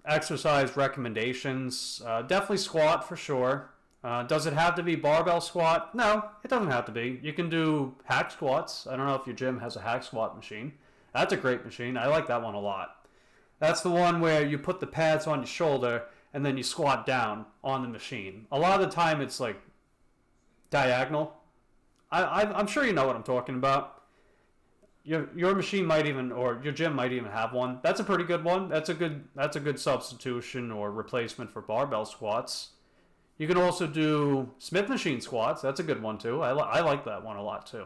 exercise recommendations, definitely squat for sure. Does it have to be barbell squat? No, it doesn't have to be. You can do hack squats. I don't know if your gym has a hack squat machine. That's a great machine. I like that one a lot. That's the one where you put the pads on your shoulder and then you squat down on the machine. A lot of the time it's like diagonal. I'm sure you know what I'm talking about. Your machine might even, or your gym might even have one. That's a pretty good one. That's a good substitution or replacement for barbell squats. You can also do Smith machine squats. That's a good one too. I like that one a lot too.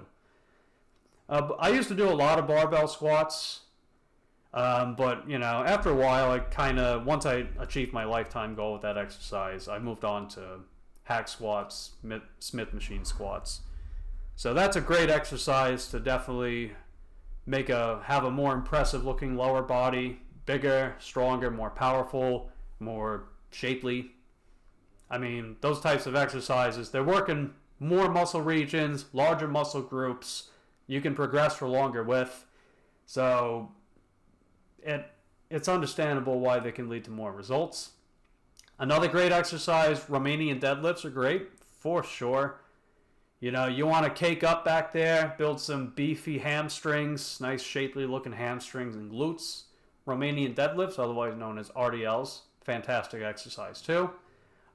I used to do a lot of barbell squats, but you know, after a while, once I achieved my lifetime goal with that exercise, I moved on to hack squats, Smith machine squats. So that's a great exercise to definitely have a more impressive looking lower body, bigger, stronger, more powerful, more shapely. I mean, those types of exercises, they're working more muscle regions, larger muscle groups, you can progress for longer with. So it's understandable why they can lead to more results. Another great exercise, Romanian deadlifts are great, for sure. You know, you want to cake up back there, build some beefy hamstrings, nice shapely looking hamstrings and glutes. Romanian deadlifts, otherwise known as RDLs, fantastic exercise too.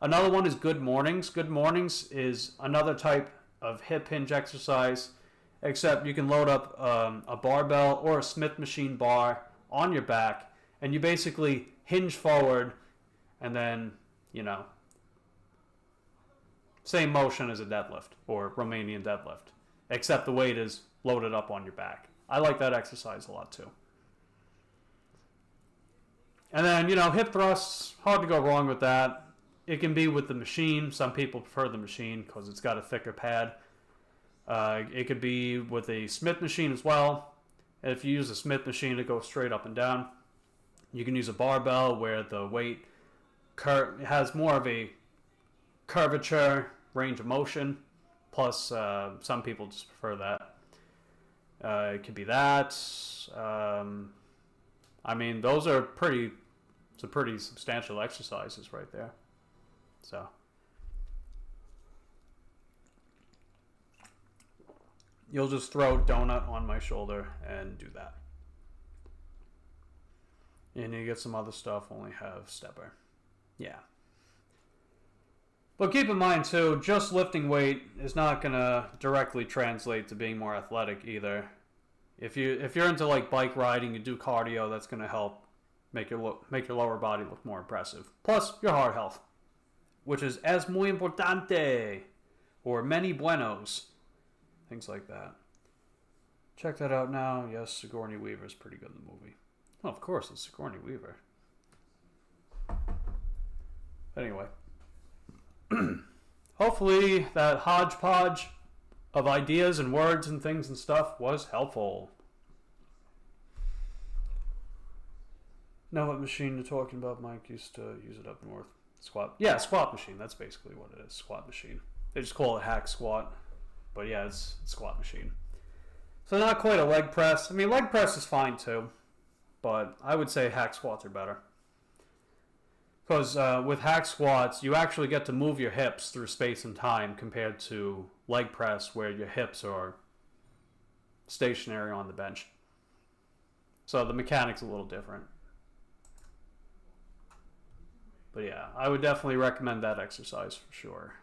Another one is good mornings. Good mornings is another type of hip hinge exercise, except you can load up a barbell or a Smith machine bar on your back, and you basically hinge forward, and then, you know, same motion as a deadlift or Romanian deadlift, except the weight is loaded up on your back. I like that exercise a lot too. And then, you know, hip thrusts, hard to go wrong with that. It can be with the machine. Some people prefer the machine because it's got a thicker pad. It could be with a Smith machine as well. And if you use a Smith machine, it goes straight up and down. You can use a barbell where the weight has more of a curvature, range of motion. Plus, some people just prefer that. It could be that. I mean, those are pretty substantial exercises right there. So, you'll just throw donut on my shoulder and do that. And you get some other stuff, only have stepper. Yeah. But keep in mind too, just lifting weight is not going to directly translate to being more athletic either. If you're into like bike riding, you do cardio, that's going to help make your lower body look more impressive. Plus your heart health, which is es muy importante, or many buenos, things like that. Check that out now. Yes, Sigourney Weaver is pretty good in the movie. Well, of course, it's Sigourney Weaver. Anyway, hopefully that hodgepodge of ideas and words and things and stuff was helpful. Know what machine you're talking about? Mike used to use it up north. Squat. Yeah, squat machine. That's basically what it is. Squat machine. They just call it hack squat. But yeah, it's squat machine. So not quite a leg press. I mean, leg press is fine too. But I would say hack squats are better. Because with hack squats, you actually get to move your hips through space and time compared to leg press where your hips are stationary on the bench. So the mechanic's a little different. But yeah, I would definitely recommend that exercise for sure.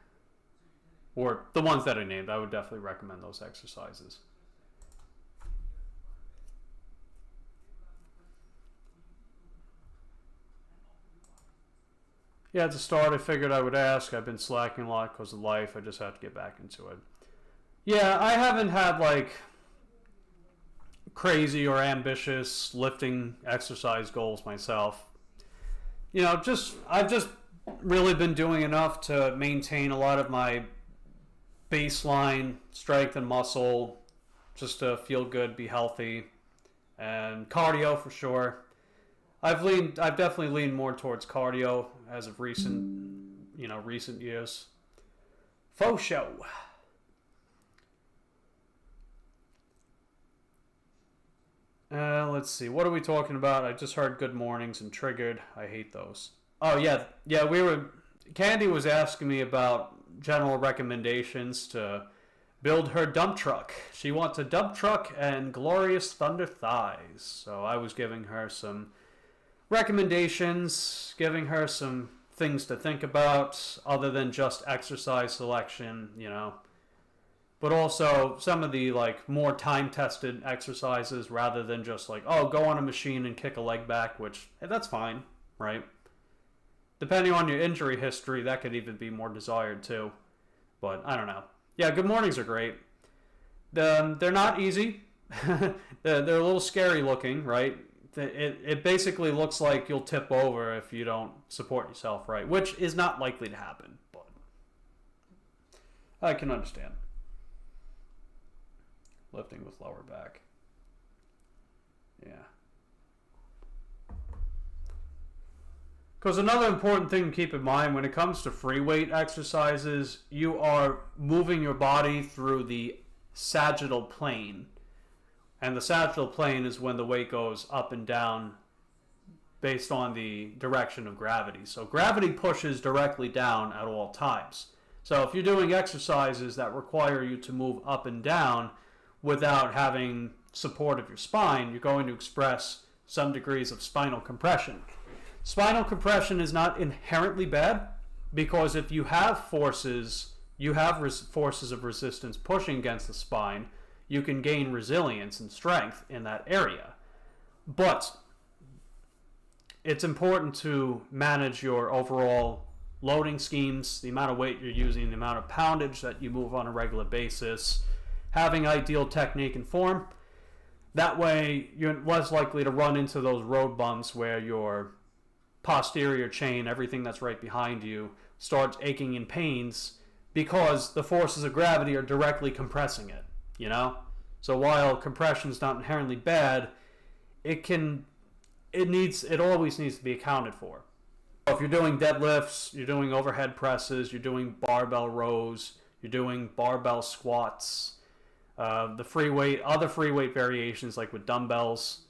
Or the ones that I named, I would definitely recommend those exercises. Yeah, at the start I figured I would ask. I've been slacking a lot because of life. I just have to get back into it. Yeah, I haven't had like crazy or ambitious lifting exercise goals myself. You know, I've just really been doing enough to maintain a lot of my baseline strength and muscle, just to feel good, be healthy, and cardio for sure. I've definitely leaned more towards cardio as of recent years. Faux show. Let's see. What are we talking about? I just heard good mornings and triggered. I hate those. Oh, yeah. Candy was asking me about general recommendations to build her dump truck. She wants a dump truck and glorious thunder thighs. So I was giving her some recommendations, giving her some things to think about other than just exercise selection, you know. But also some of the like more time-tested exercises rather than just like, oh, go on a machine and kick a leg back, which, hey, that's fine, right? depending on your injury history, that could even be more desired too. But I don't know. Yeah, good mornings are great. They're not easy. They're a little scary looking, right? It basically looks like you'll tip over if you don't support yourself right, which is not likely to happen, but I can understand. Lifting with lower back. Yeah. Because another important thing to keep in mind when it comes to free weight exercises, you are moving your body through the sagittal plane. And the sagittal plane is when the weight goes up and down based on the direction of gravity. So gravity pushes directly down at all times. So if you're doing exercises that require you to move up and down without having support of your spine, you're going to express some degrees of spinal compression. Spinal compression is not inherently bad, because if you have forces, forces of resistance pushing against the spine, you can gain resilience and strength in that area. But it's important to manage your overall loading schemes, the amount of weight you're using, the amount of poundage that you move on a regular basis, having ideal technique and form. That way, you're less likely to run into those road bumps where your posterior chain, everything that's right behind you, starts aching in pains because the forces of gravity are directly compressing it, you know? So while compression is not inherently bad, it always needs to be accounted for. If you're doing deadlifts, you're doing overhead presses, you're doing barbell rows, you're doing barbell squats, other free weight variations like with dumbbells,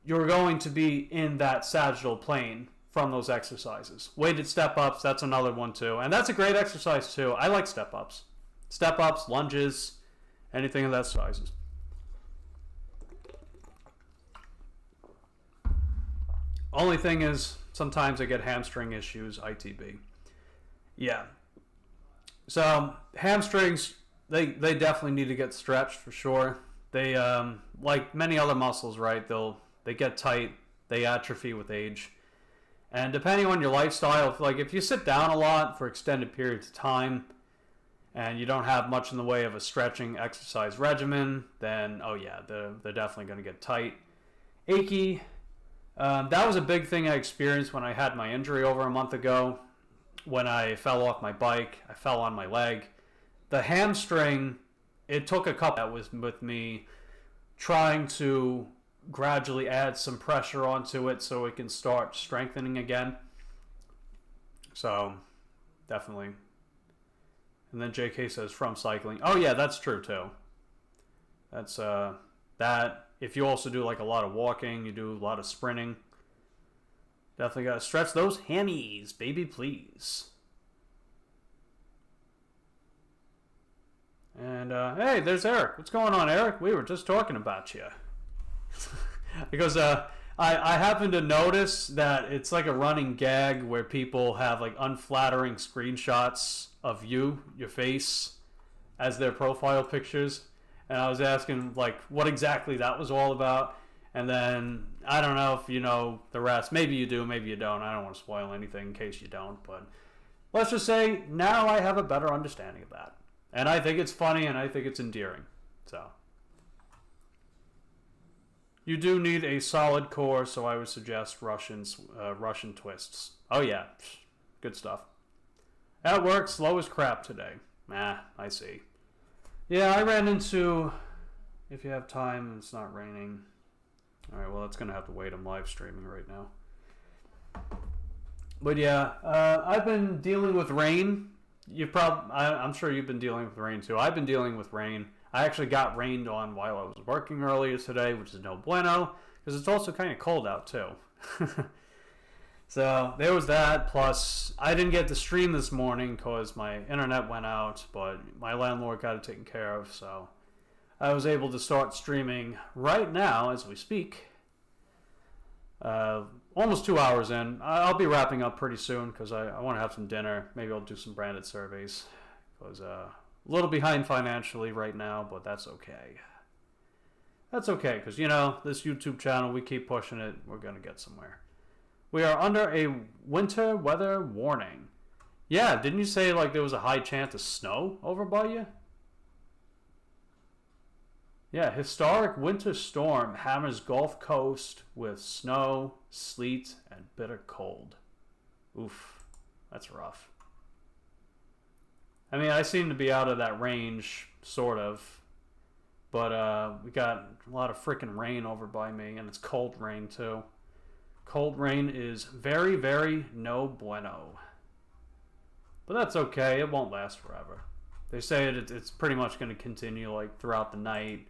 you're going to be in that sagittal plane from those exercises. Weighted step-ups, that's another one too. And that's a great exercise too. I like step-ups. Step-ups, lunges, anything of that sizes. Only thing is, sometimes I get hamstring issues, ITB. Yeah. So, hamstrings, they definitely need to get stretched for sure. They, like many other muscles, right, they get tight, they atrophy with age. And depending on your lifestyle, if you sit down a lot for extended periods of time and you don't have much in the way of a stretching exercise regimen, then, oh yeah, they're definitely going to get tight. Achy. That was a big thing I experienced when I had my injury over a month ago. When I fell off my bike, I fell on my leg. The hamstring, it took a couple. That was with me trying to gradually add some pressure onto it so it can start strengthening again. So, definitely. And then JK says from cycling. Oh yeah, that's true too. That's that. If you also do like a lot of walking, you do a lot of sprinting, definitely got to stretch those hammies, baby, please. And hey, there's Eric. What's going on, Eric? We were just talking about you. Because I happen to notice that it's like a running gag where people have like unflattering screenshots of your face, as their profile pictures. And I was asking like what exactly that was all about. And then I don't know if you know the rest. Maybe you do, maybe you don't. I don't want to spoil anything in case you don't. But let's just say now I have a better understanding of that. And I think it's funny and I think it's endearing. So you do need a solid core, so I would suggest Russian twists. Oh yeah, good stuff. At work, slow as crap today. I see. Yeah, I ran into, if you have time and it's not raining. Alright, well that's going to have to wait. I'm live streaming right now. But yeah, I've been dealing with rain. I'm sure you've been dealing with rain too. I've been dealing with rain. I actually got rained on while I was working earlier today, which is no bueno, because it's also kind of cold out too. So there was that, plus I didn't get to stream this morning because my internet went out, but my landlord got it taken care of, so I was able to start streaming right now as we speak. Almost 2 hours in. I'll be wrapping up pretty soon because I want to have some dinner. Maybe I'll do some branded surveys because a little behind financially right now, but that's okay. That's okay because, you know, this YouTube channel, we keep pushing it. We're going to get somewhere. We are under a winter weather warning. Yeah, didn't you say like there was a high chance of snow over by you? Yeah, historic winter storm hammers Gulf Coast with snow, sleet, and bitter cold. Oof, that's rough. I mean, I seem to be out of that range, sort of. But we got a lot of freaking rain over by me, and it's cold rain too. Cold rain is very, very no bueno. But that's okay, it won't last forever. They say it's pretty much going to continue like throughout the night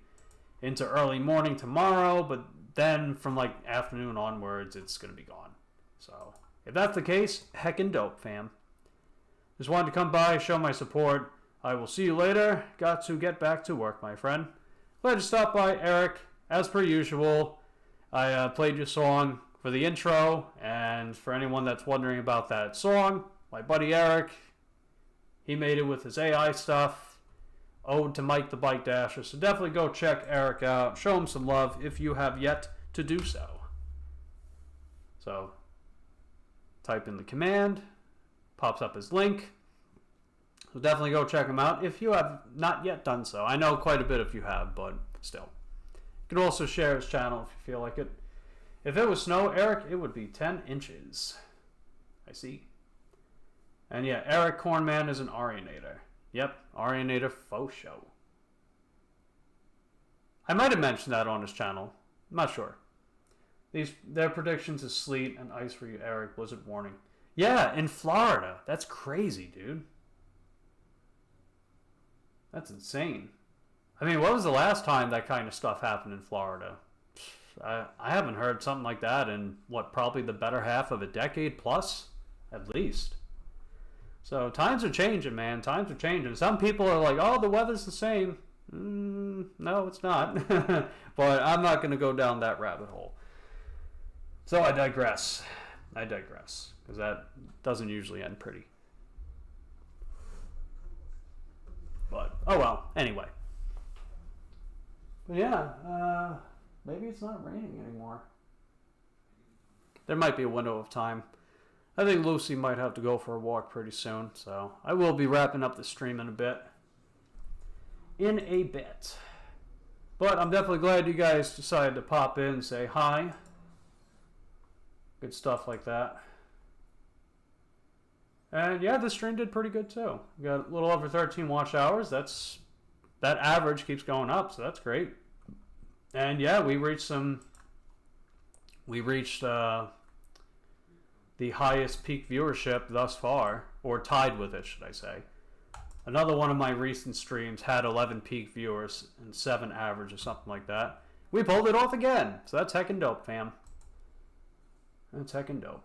into early morning tomorrow, but then from like afternoon onwards, it's going to be gone. So if that's the case, heckin' dope, fam. Just wanted to come by, show my support. I will see you later. Got to get back to work, my friend. Glad you stopped by, Eric. As per usual, I played your song for the intro, and for anyone that's wondering about that song, my buddy Eric, he made it with his AI stuff. Ode to Mike the Bike Dasher. So definitely go check Eric out. Show him some love if you have yet to do so. So type in the command. Pops up his link. So definitely go check him out if you have not yet done so. I know quite a bit if you have, but still. You can also share his channel if you feel like it. If it was snow, Eric, it would be 10 inches. I see. And yeah, Eric Cornman is an Arianator. Yep, Arianator faux show. I might have mentioned that on his channel. I'm not sure. Their predictions is sleet and ice for you, Eric. Blizzard warning. Yeah, in Florida. That's crazy, dude. That's insane. I mean, what was the last time that kind of stuff happened in Florida? I haven't heard something like that in, what, probably the better half of a decade plus? At least. So times are changing, man. Times are changing. Some people are like, oh, the weather's the same. No, it's not. But I'm not going to go down that rabbit hole. So I digress. Because that doesn't usually end pretty. But, oh well. Anyway. But yeah, maybe it's not raining anymore. There might be a window of time. I think Lucy might have to go for a walk pretty soon, so I will be wrapping up the stream in a bit. But I'm definitely glad you guys decided to pop in and say hi. Good stuff like that. And yeah, the stream did pretty good too. We got a little over 13 watch hours. That average keeps going up, so that's great. And yeah, we reached the highest peak viewership thus far, or tied with it, should I say. Another one of my recent streams had 11 peak viewers and 7 average or something like that. We pulled it off again, so that's heckin' dope, fam. That's heckin' dope.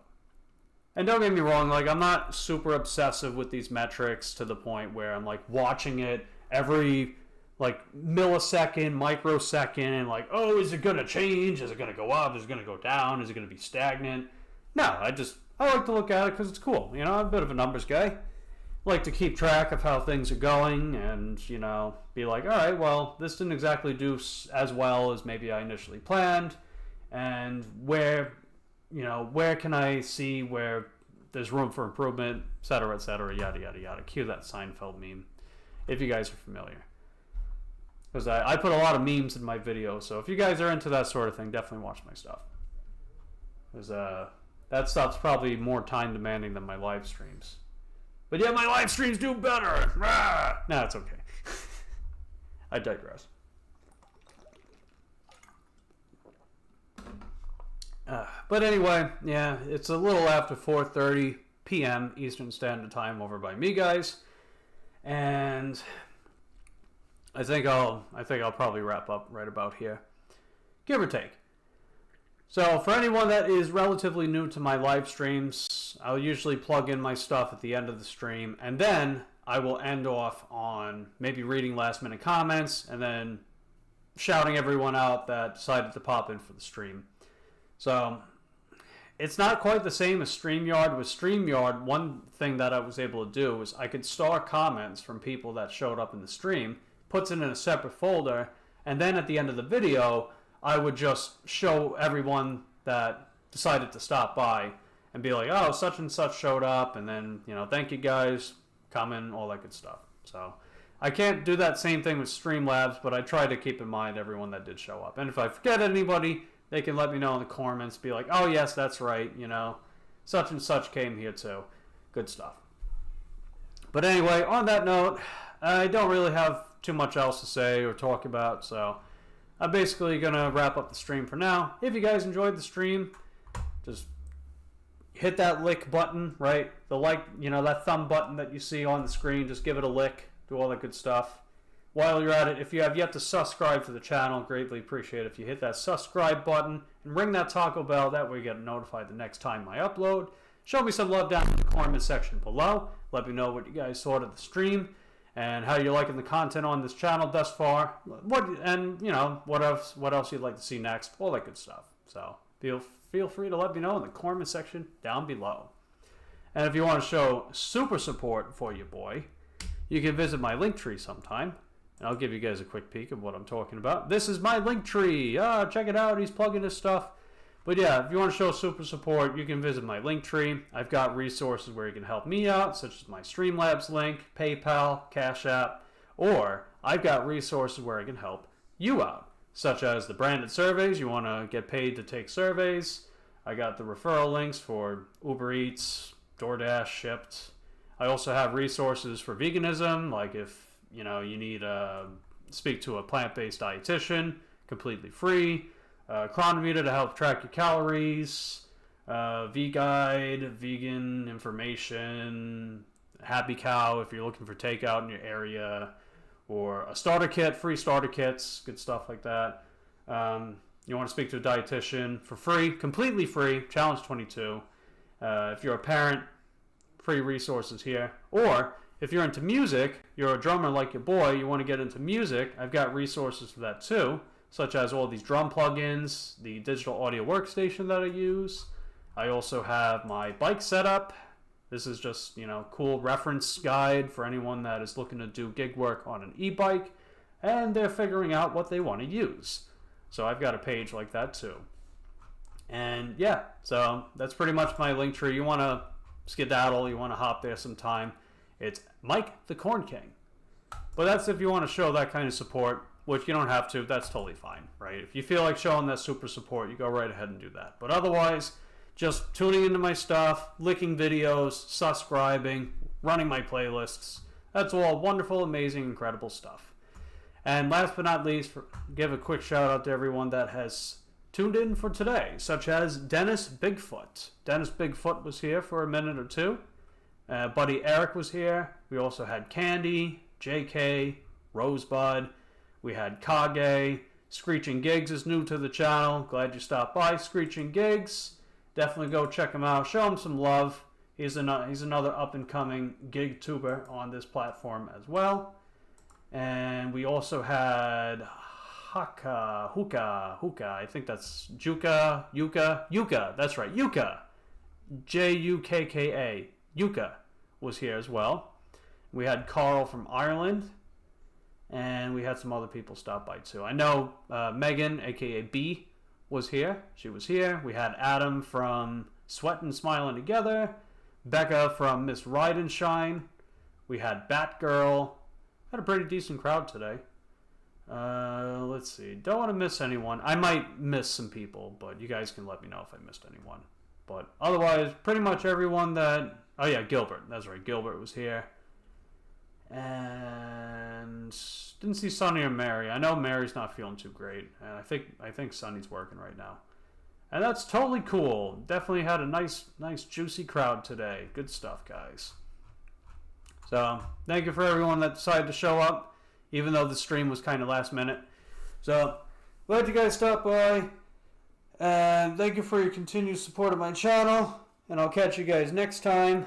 And don't get me wrong, like, I'm not super obsessive with these metrics to the point where I'm like watching it every like millisecond, microsecond, and like, oh, is it gonna change? Is it gonna go up? Is it gonna go down? Is it gonna be stagnant? No, I like to look at it because it's cool. You know, I'm a bit of a numbers guy. Like to keep track of how things are going and, you know, be like, all right, well, this didn't exactly do as well as maybe I initially planned. And where can I see where there's room for improvement, et cetera, yada, yada, yada. Cue that Seinfeld meme, if you guys are familiar. Because I put a lot of memes in my videos, so if you guys are into that sort of thing, definitely watch my stuff. Because that stuff's probably more time demanding than my live streams. But yeah, my live streams do better! Rah! No, it's okay. I digress. But anyway, yeah, it's a little after 4:30 p.m. Eastern Standard Time over by me, guys. And I think I'll probably wrap up right about here, give or take. So for anyone that is relatively new to my live streams, I'll usually plug in my stuff at the end of the stream, and then I will end off on maybe reading last minute comments and then shouting everyone out that decided to pop in for the stream. So it's not quite the same as StreamYard. With StreamYard, one thing that I was able to do was I could star comments from people that showed up in the stream, puts it in a separate folder, and then at the end of the video, I would just show everyone that decided to stop by and be like, oh, such and such showed up, and then, you know, thank you guys, comment, all that good stuff. So I can't do that same thing with Streamlabs, but I try to keep in mind everyone that did show up. And if I forget anybody, they can let me know in the comments, be like, oh yes, that's right, you know, such and such came here too. Good stuff. But anyway, on that note, I don't really have too much else to say or talk about, so I'm basically going to wrap up the stream for now. If you guys enjoyed the stream, just hit that lick button, right? The like, you know, that thumb button that you see on the screen, just give it a lick, do all that good stuff. While you're at it, if you have yet to subscribe to the channel, greatly appreciate it if you hit that subscribe button and ring that taco bell. That way you get notified the next time I upload. Show me some love down in the comment section below. Let me know what you guys thought of the stream and how you're liking the content on this channel thus far. And you know, what else you'd like to see next, all that good stuff. So feel free to let me know in the comment section down below. And if you want to show super support for your boy, you can visit my Linktree sometime. And I'll give you guys a quick peek of what I'm talking about. This is my Linktree. Check it out. He's plugging his stuff. But yeah, if you want to show super support, you can visit my Linktree. I've got resources where you can help me out, such as my Streamlabs link, PayPal, Cash App, or I've got resources where I can help you out, such as the branded surveys. You want to get paid to take surveys. I got the referral links for Uber Eats, DoorDash, Shipped. I also have resources for veganism, like if you know you need to speak to a plant-based dietitian, completely free. Chronometer to help track your calories, V-Guide, vegan information, Happy Cow if you're looking for takeout in your area, or a starter kit, free starter kits, good stuff like that. You want to speak to a dietitian for free, completely free, Challenge 22. If you're a parent, free resources here. Or if you're into music, you're a drummer like your boy, you want to get into music, I've got resources for that too, such as all these drum plugins, the digital audio workstation that I use. I also have my bike setup. This is just, you know, cool reference guide for anyone that is looking to do gig work on an e-bike and they're figuring out what they want to use. So I've got a page like that too. And yeah, so that's pretty much my Linktree. You want to skedaddle, you want to hop there sometime, it's Mike the Corn King. But that's if you want to show that kind of support, which you don't have to, that's totally fine, right? If you feel like showing that super support, you go right ahead and do that. But otherwise, just tuning into my stuff, licking videos, subscribing, running my playlists, that's all wonderful, amazing, incredible stuff. And last but not least, give a quick shout out to everyone that has tuned in for today, such as Dennis Bigfoot. Dennis Bigfoot was here for a minute or two. Buddy Eric was here. We also had Candy, JK, Rosebud. We had Kage. Screeching Gigs is new to the channel. Glad you stopped by, Screeching Gigs. Definitely go check him out. Show him some love. He's another up-and-coming gig tuber on this platform as well. And we also had Huka. I think that's Yuka. That's right, Yuka. Jukka. Yuka was here as well. We had Carl from Ireland. And we had some other people stop by too. I know Megan, aka B, was here. She was here. We had Adam from Sweatin' Smiling Together. Becca from Miss Ride and Shine. We had Batgirl. Had a pretty decent crowd today. Let's see. Don't want to miss anyone. I might miss some people, but you guys can let me know if I missed anyone. But otherwise, pretty much everyone that... Oh yeah, Gilbert. That's right. Gilbert was here. And didn't see Sunny or Mary. I know Mary's not feeling too great, and I think Sunny's working right now, and that's totally cool. Definitely had a nice juicy crowd today. Good stuff, guys. So thank you for everyone that decided to show up, even though the stream was kind of last minute. So glad you guys stopped by, and thank you for your continued support of my channel. And I'll catch you guys next time.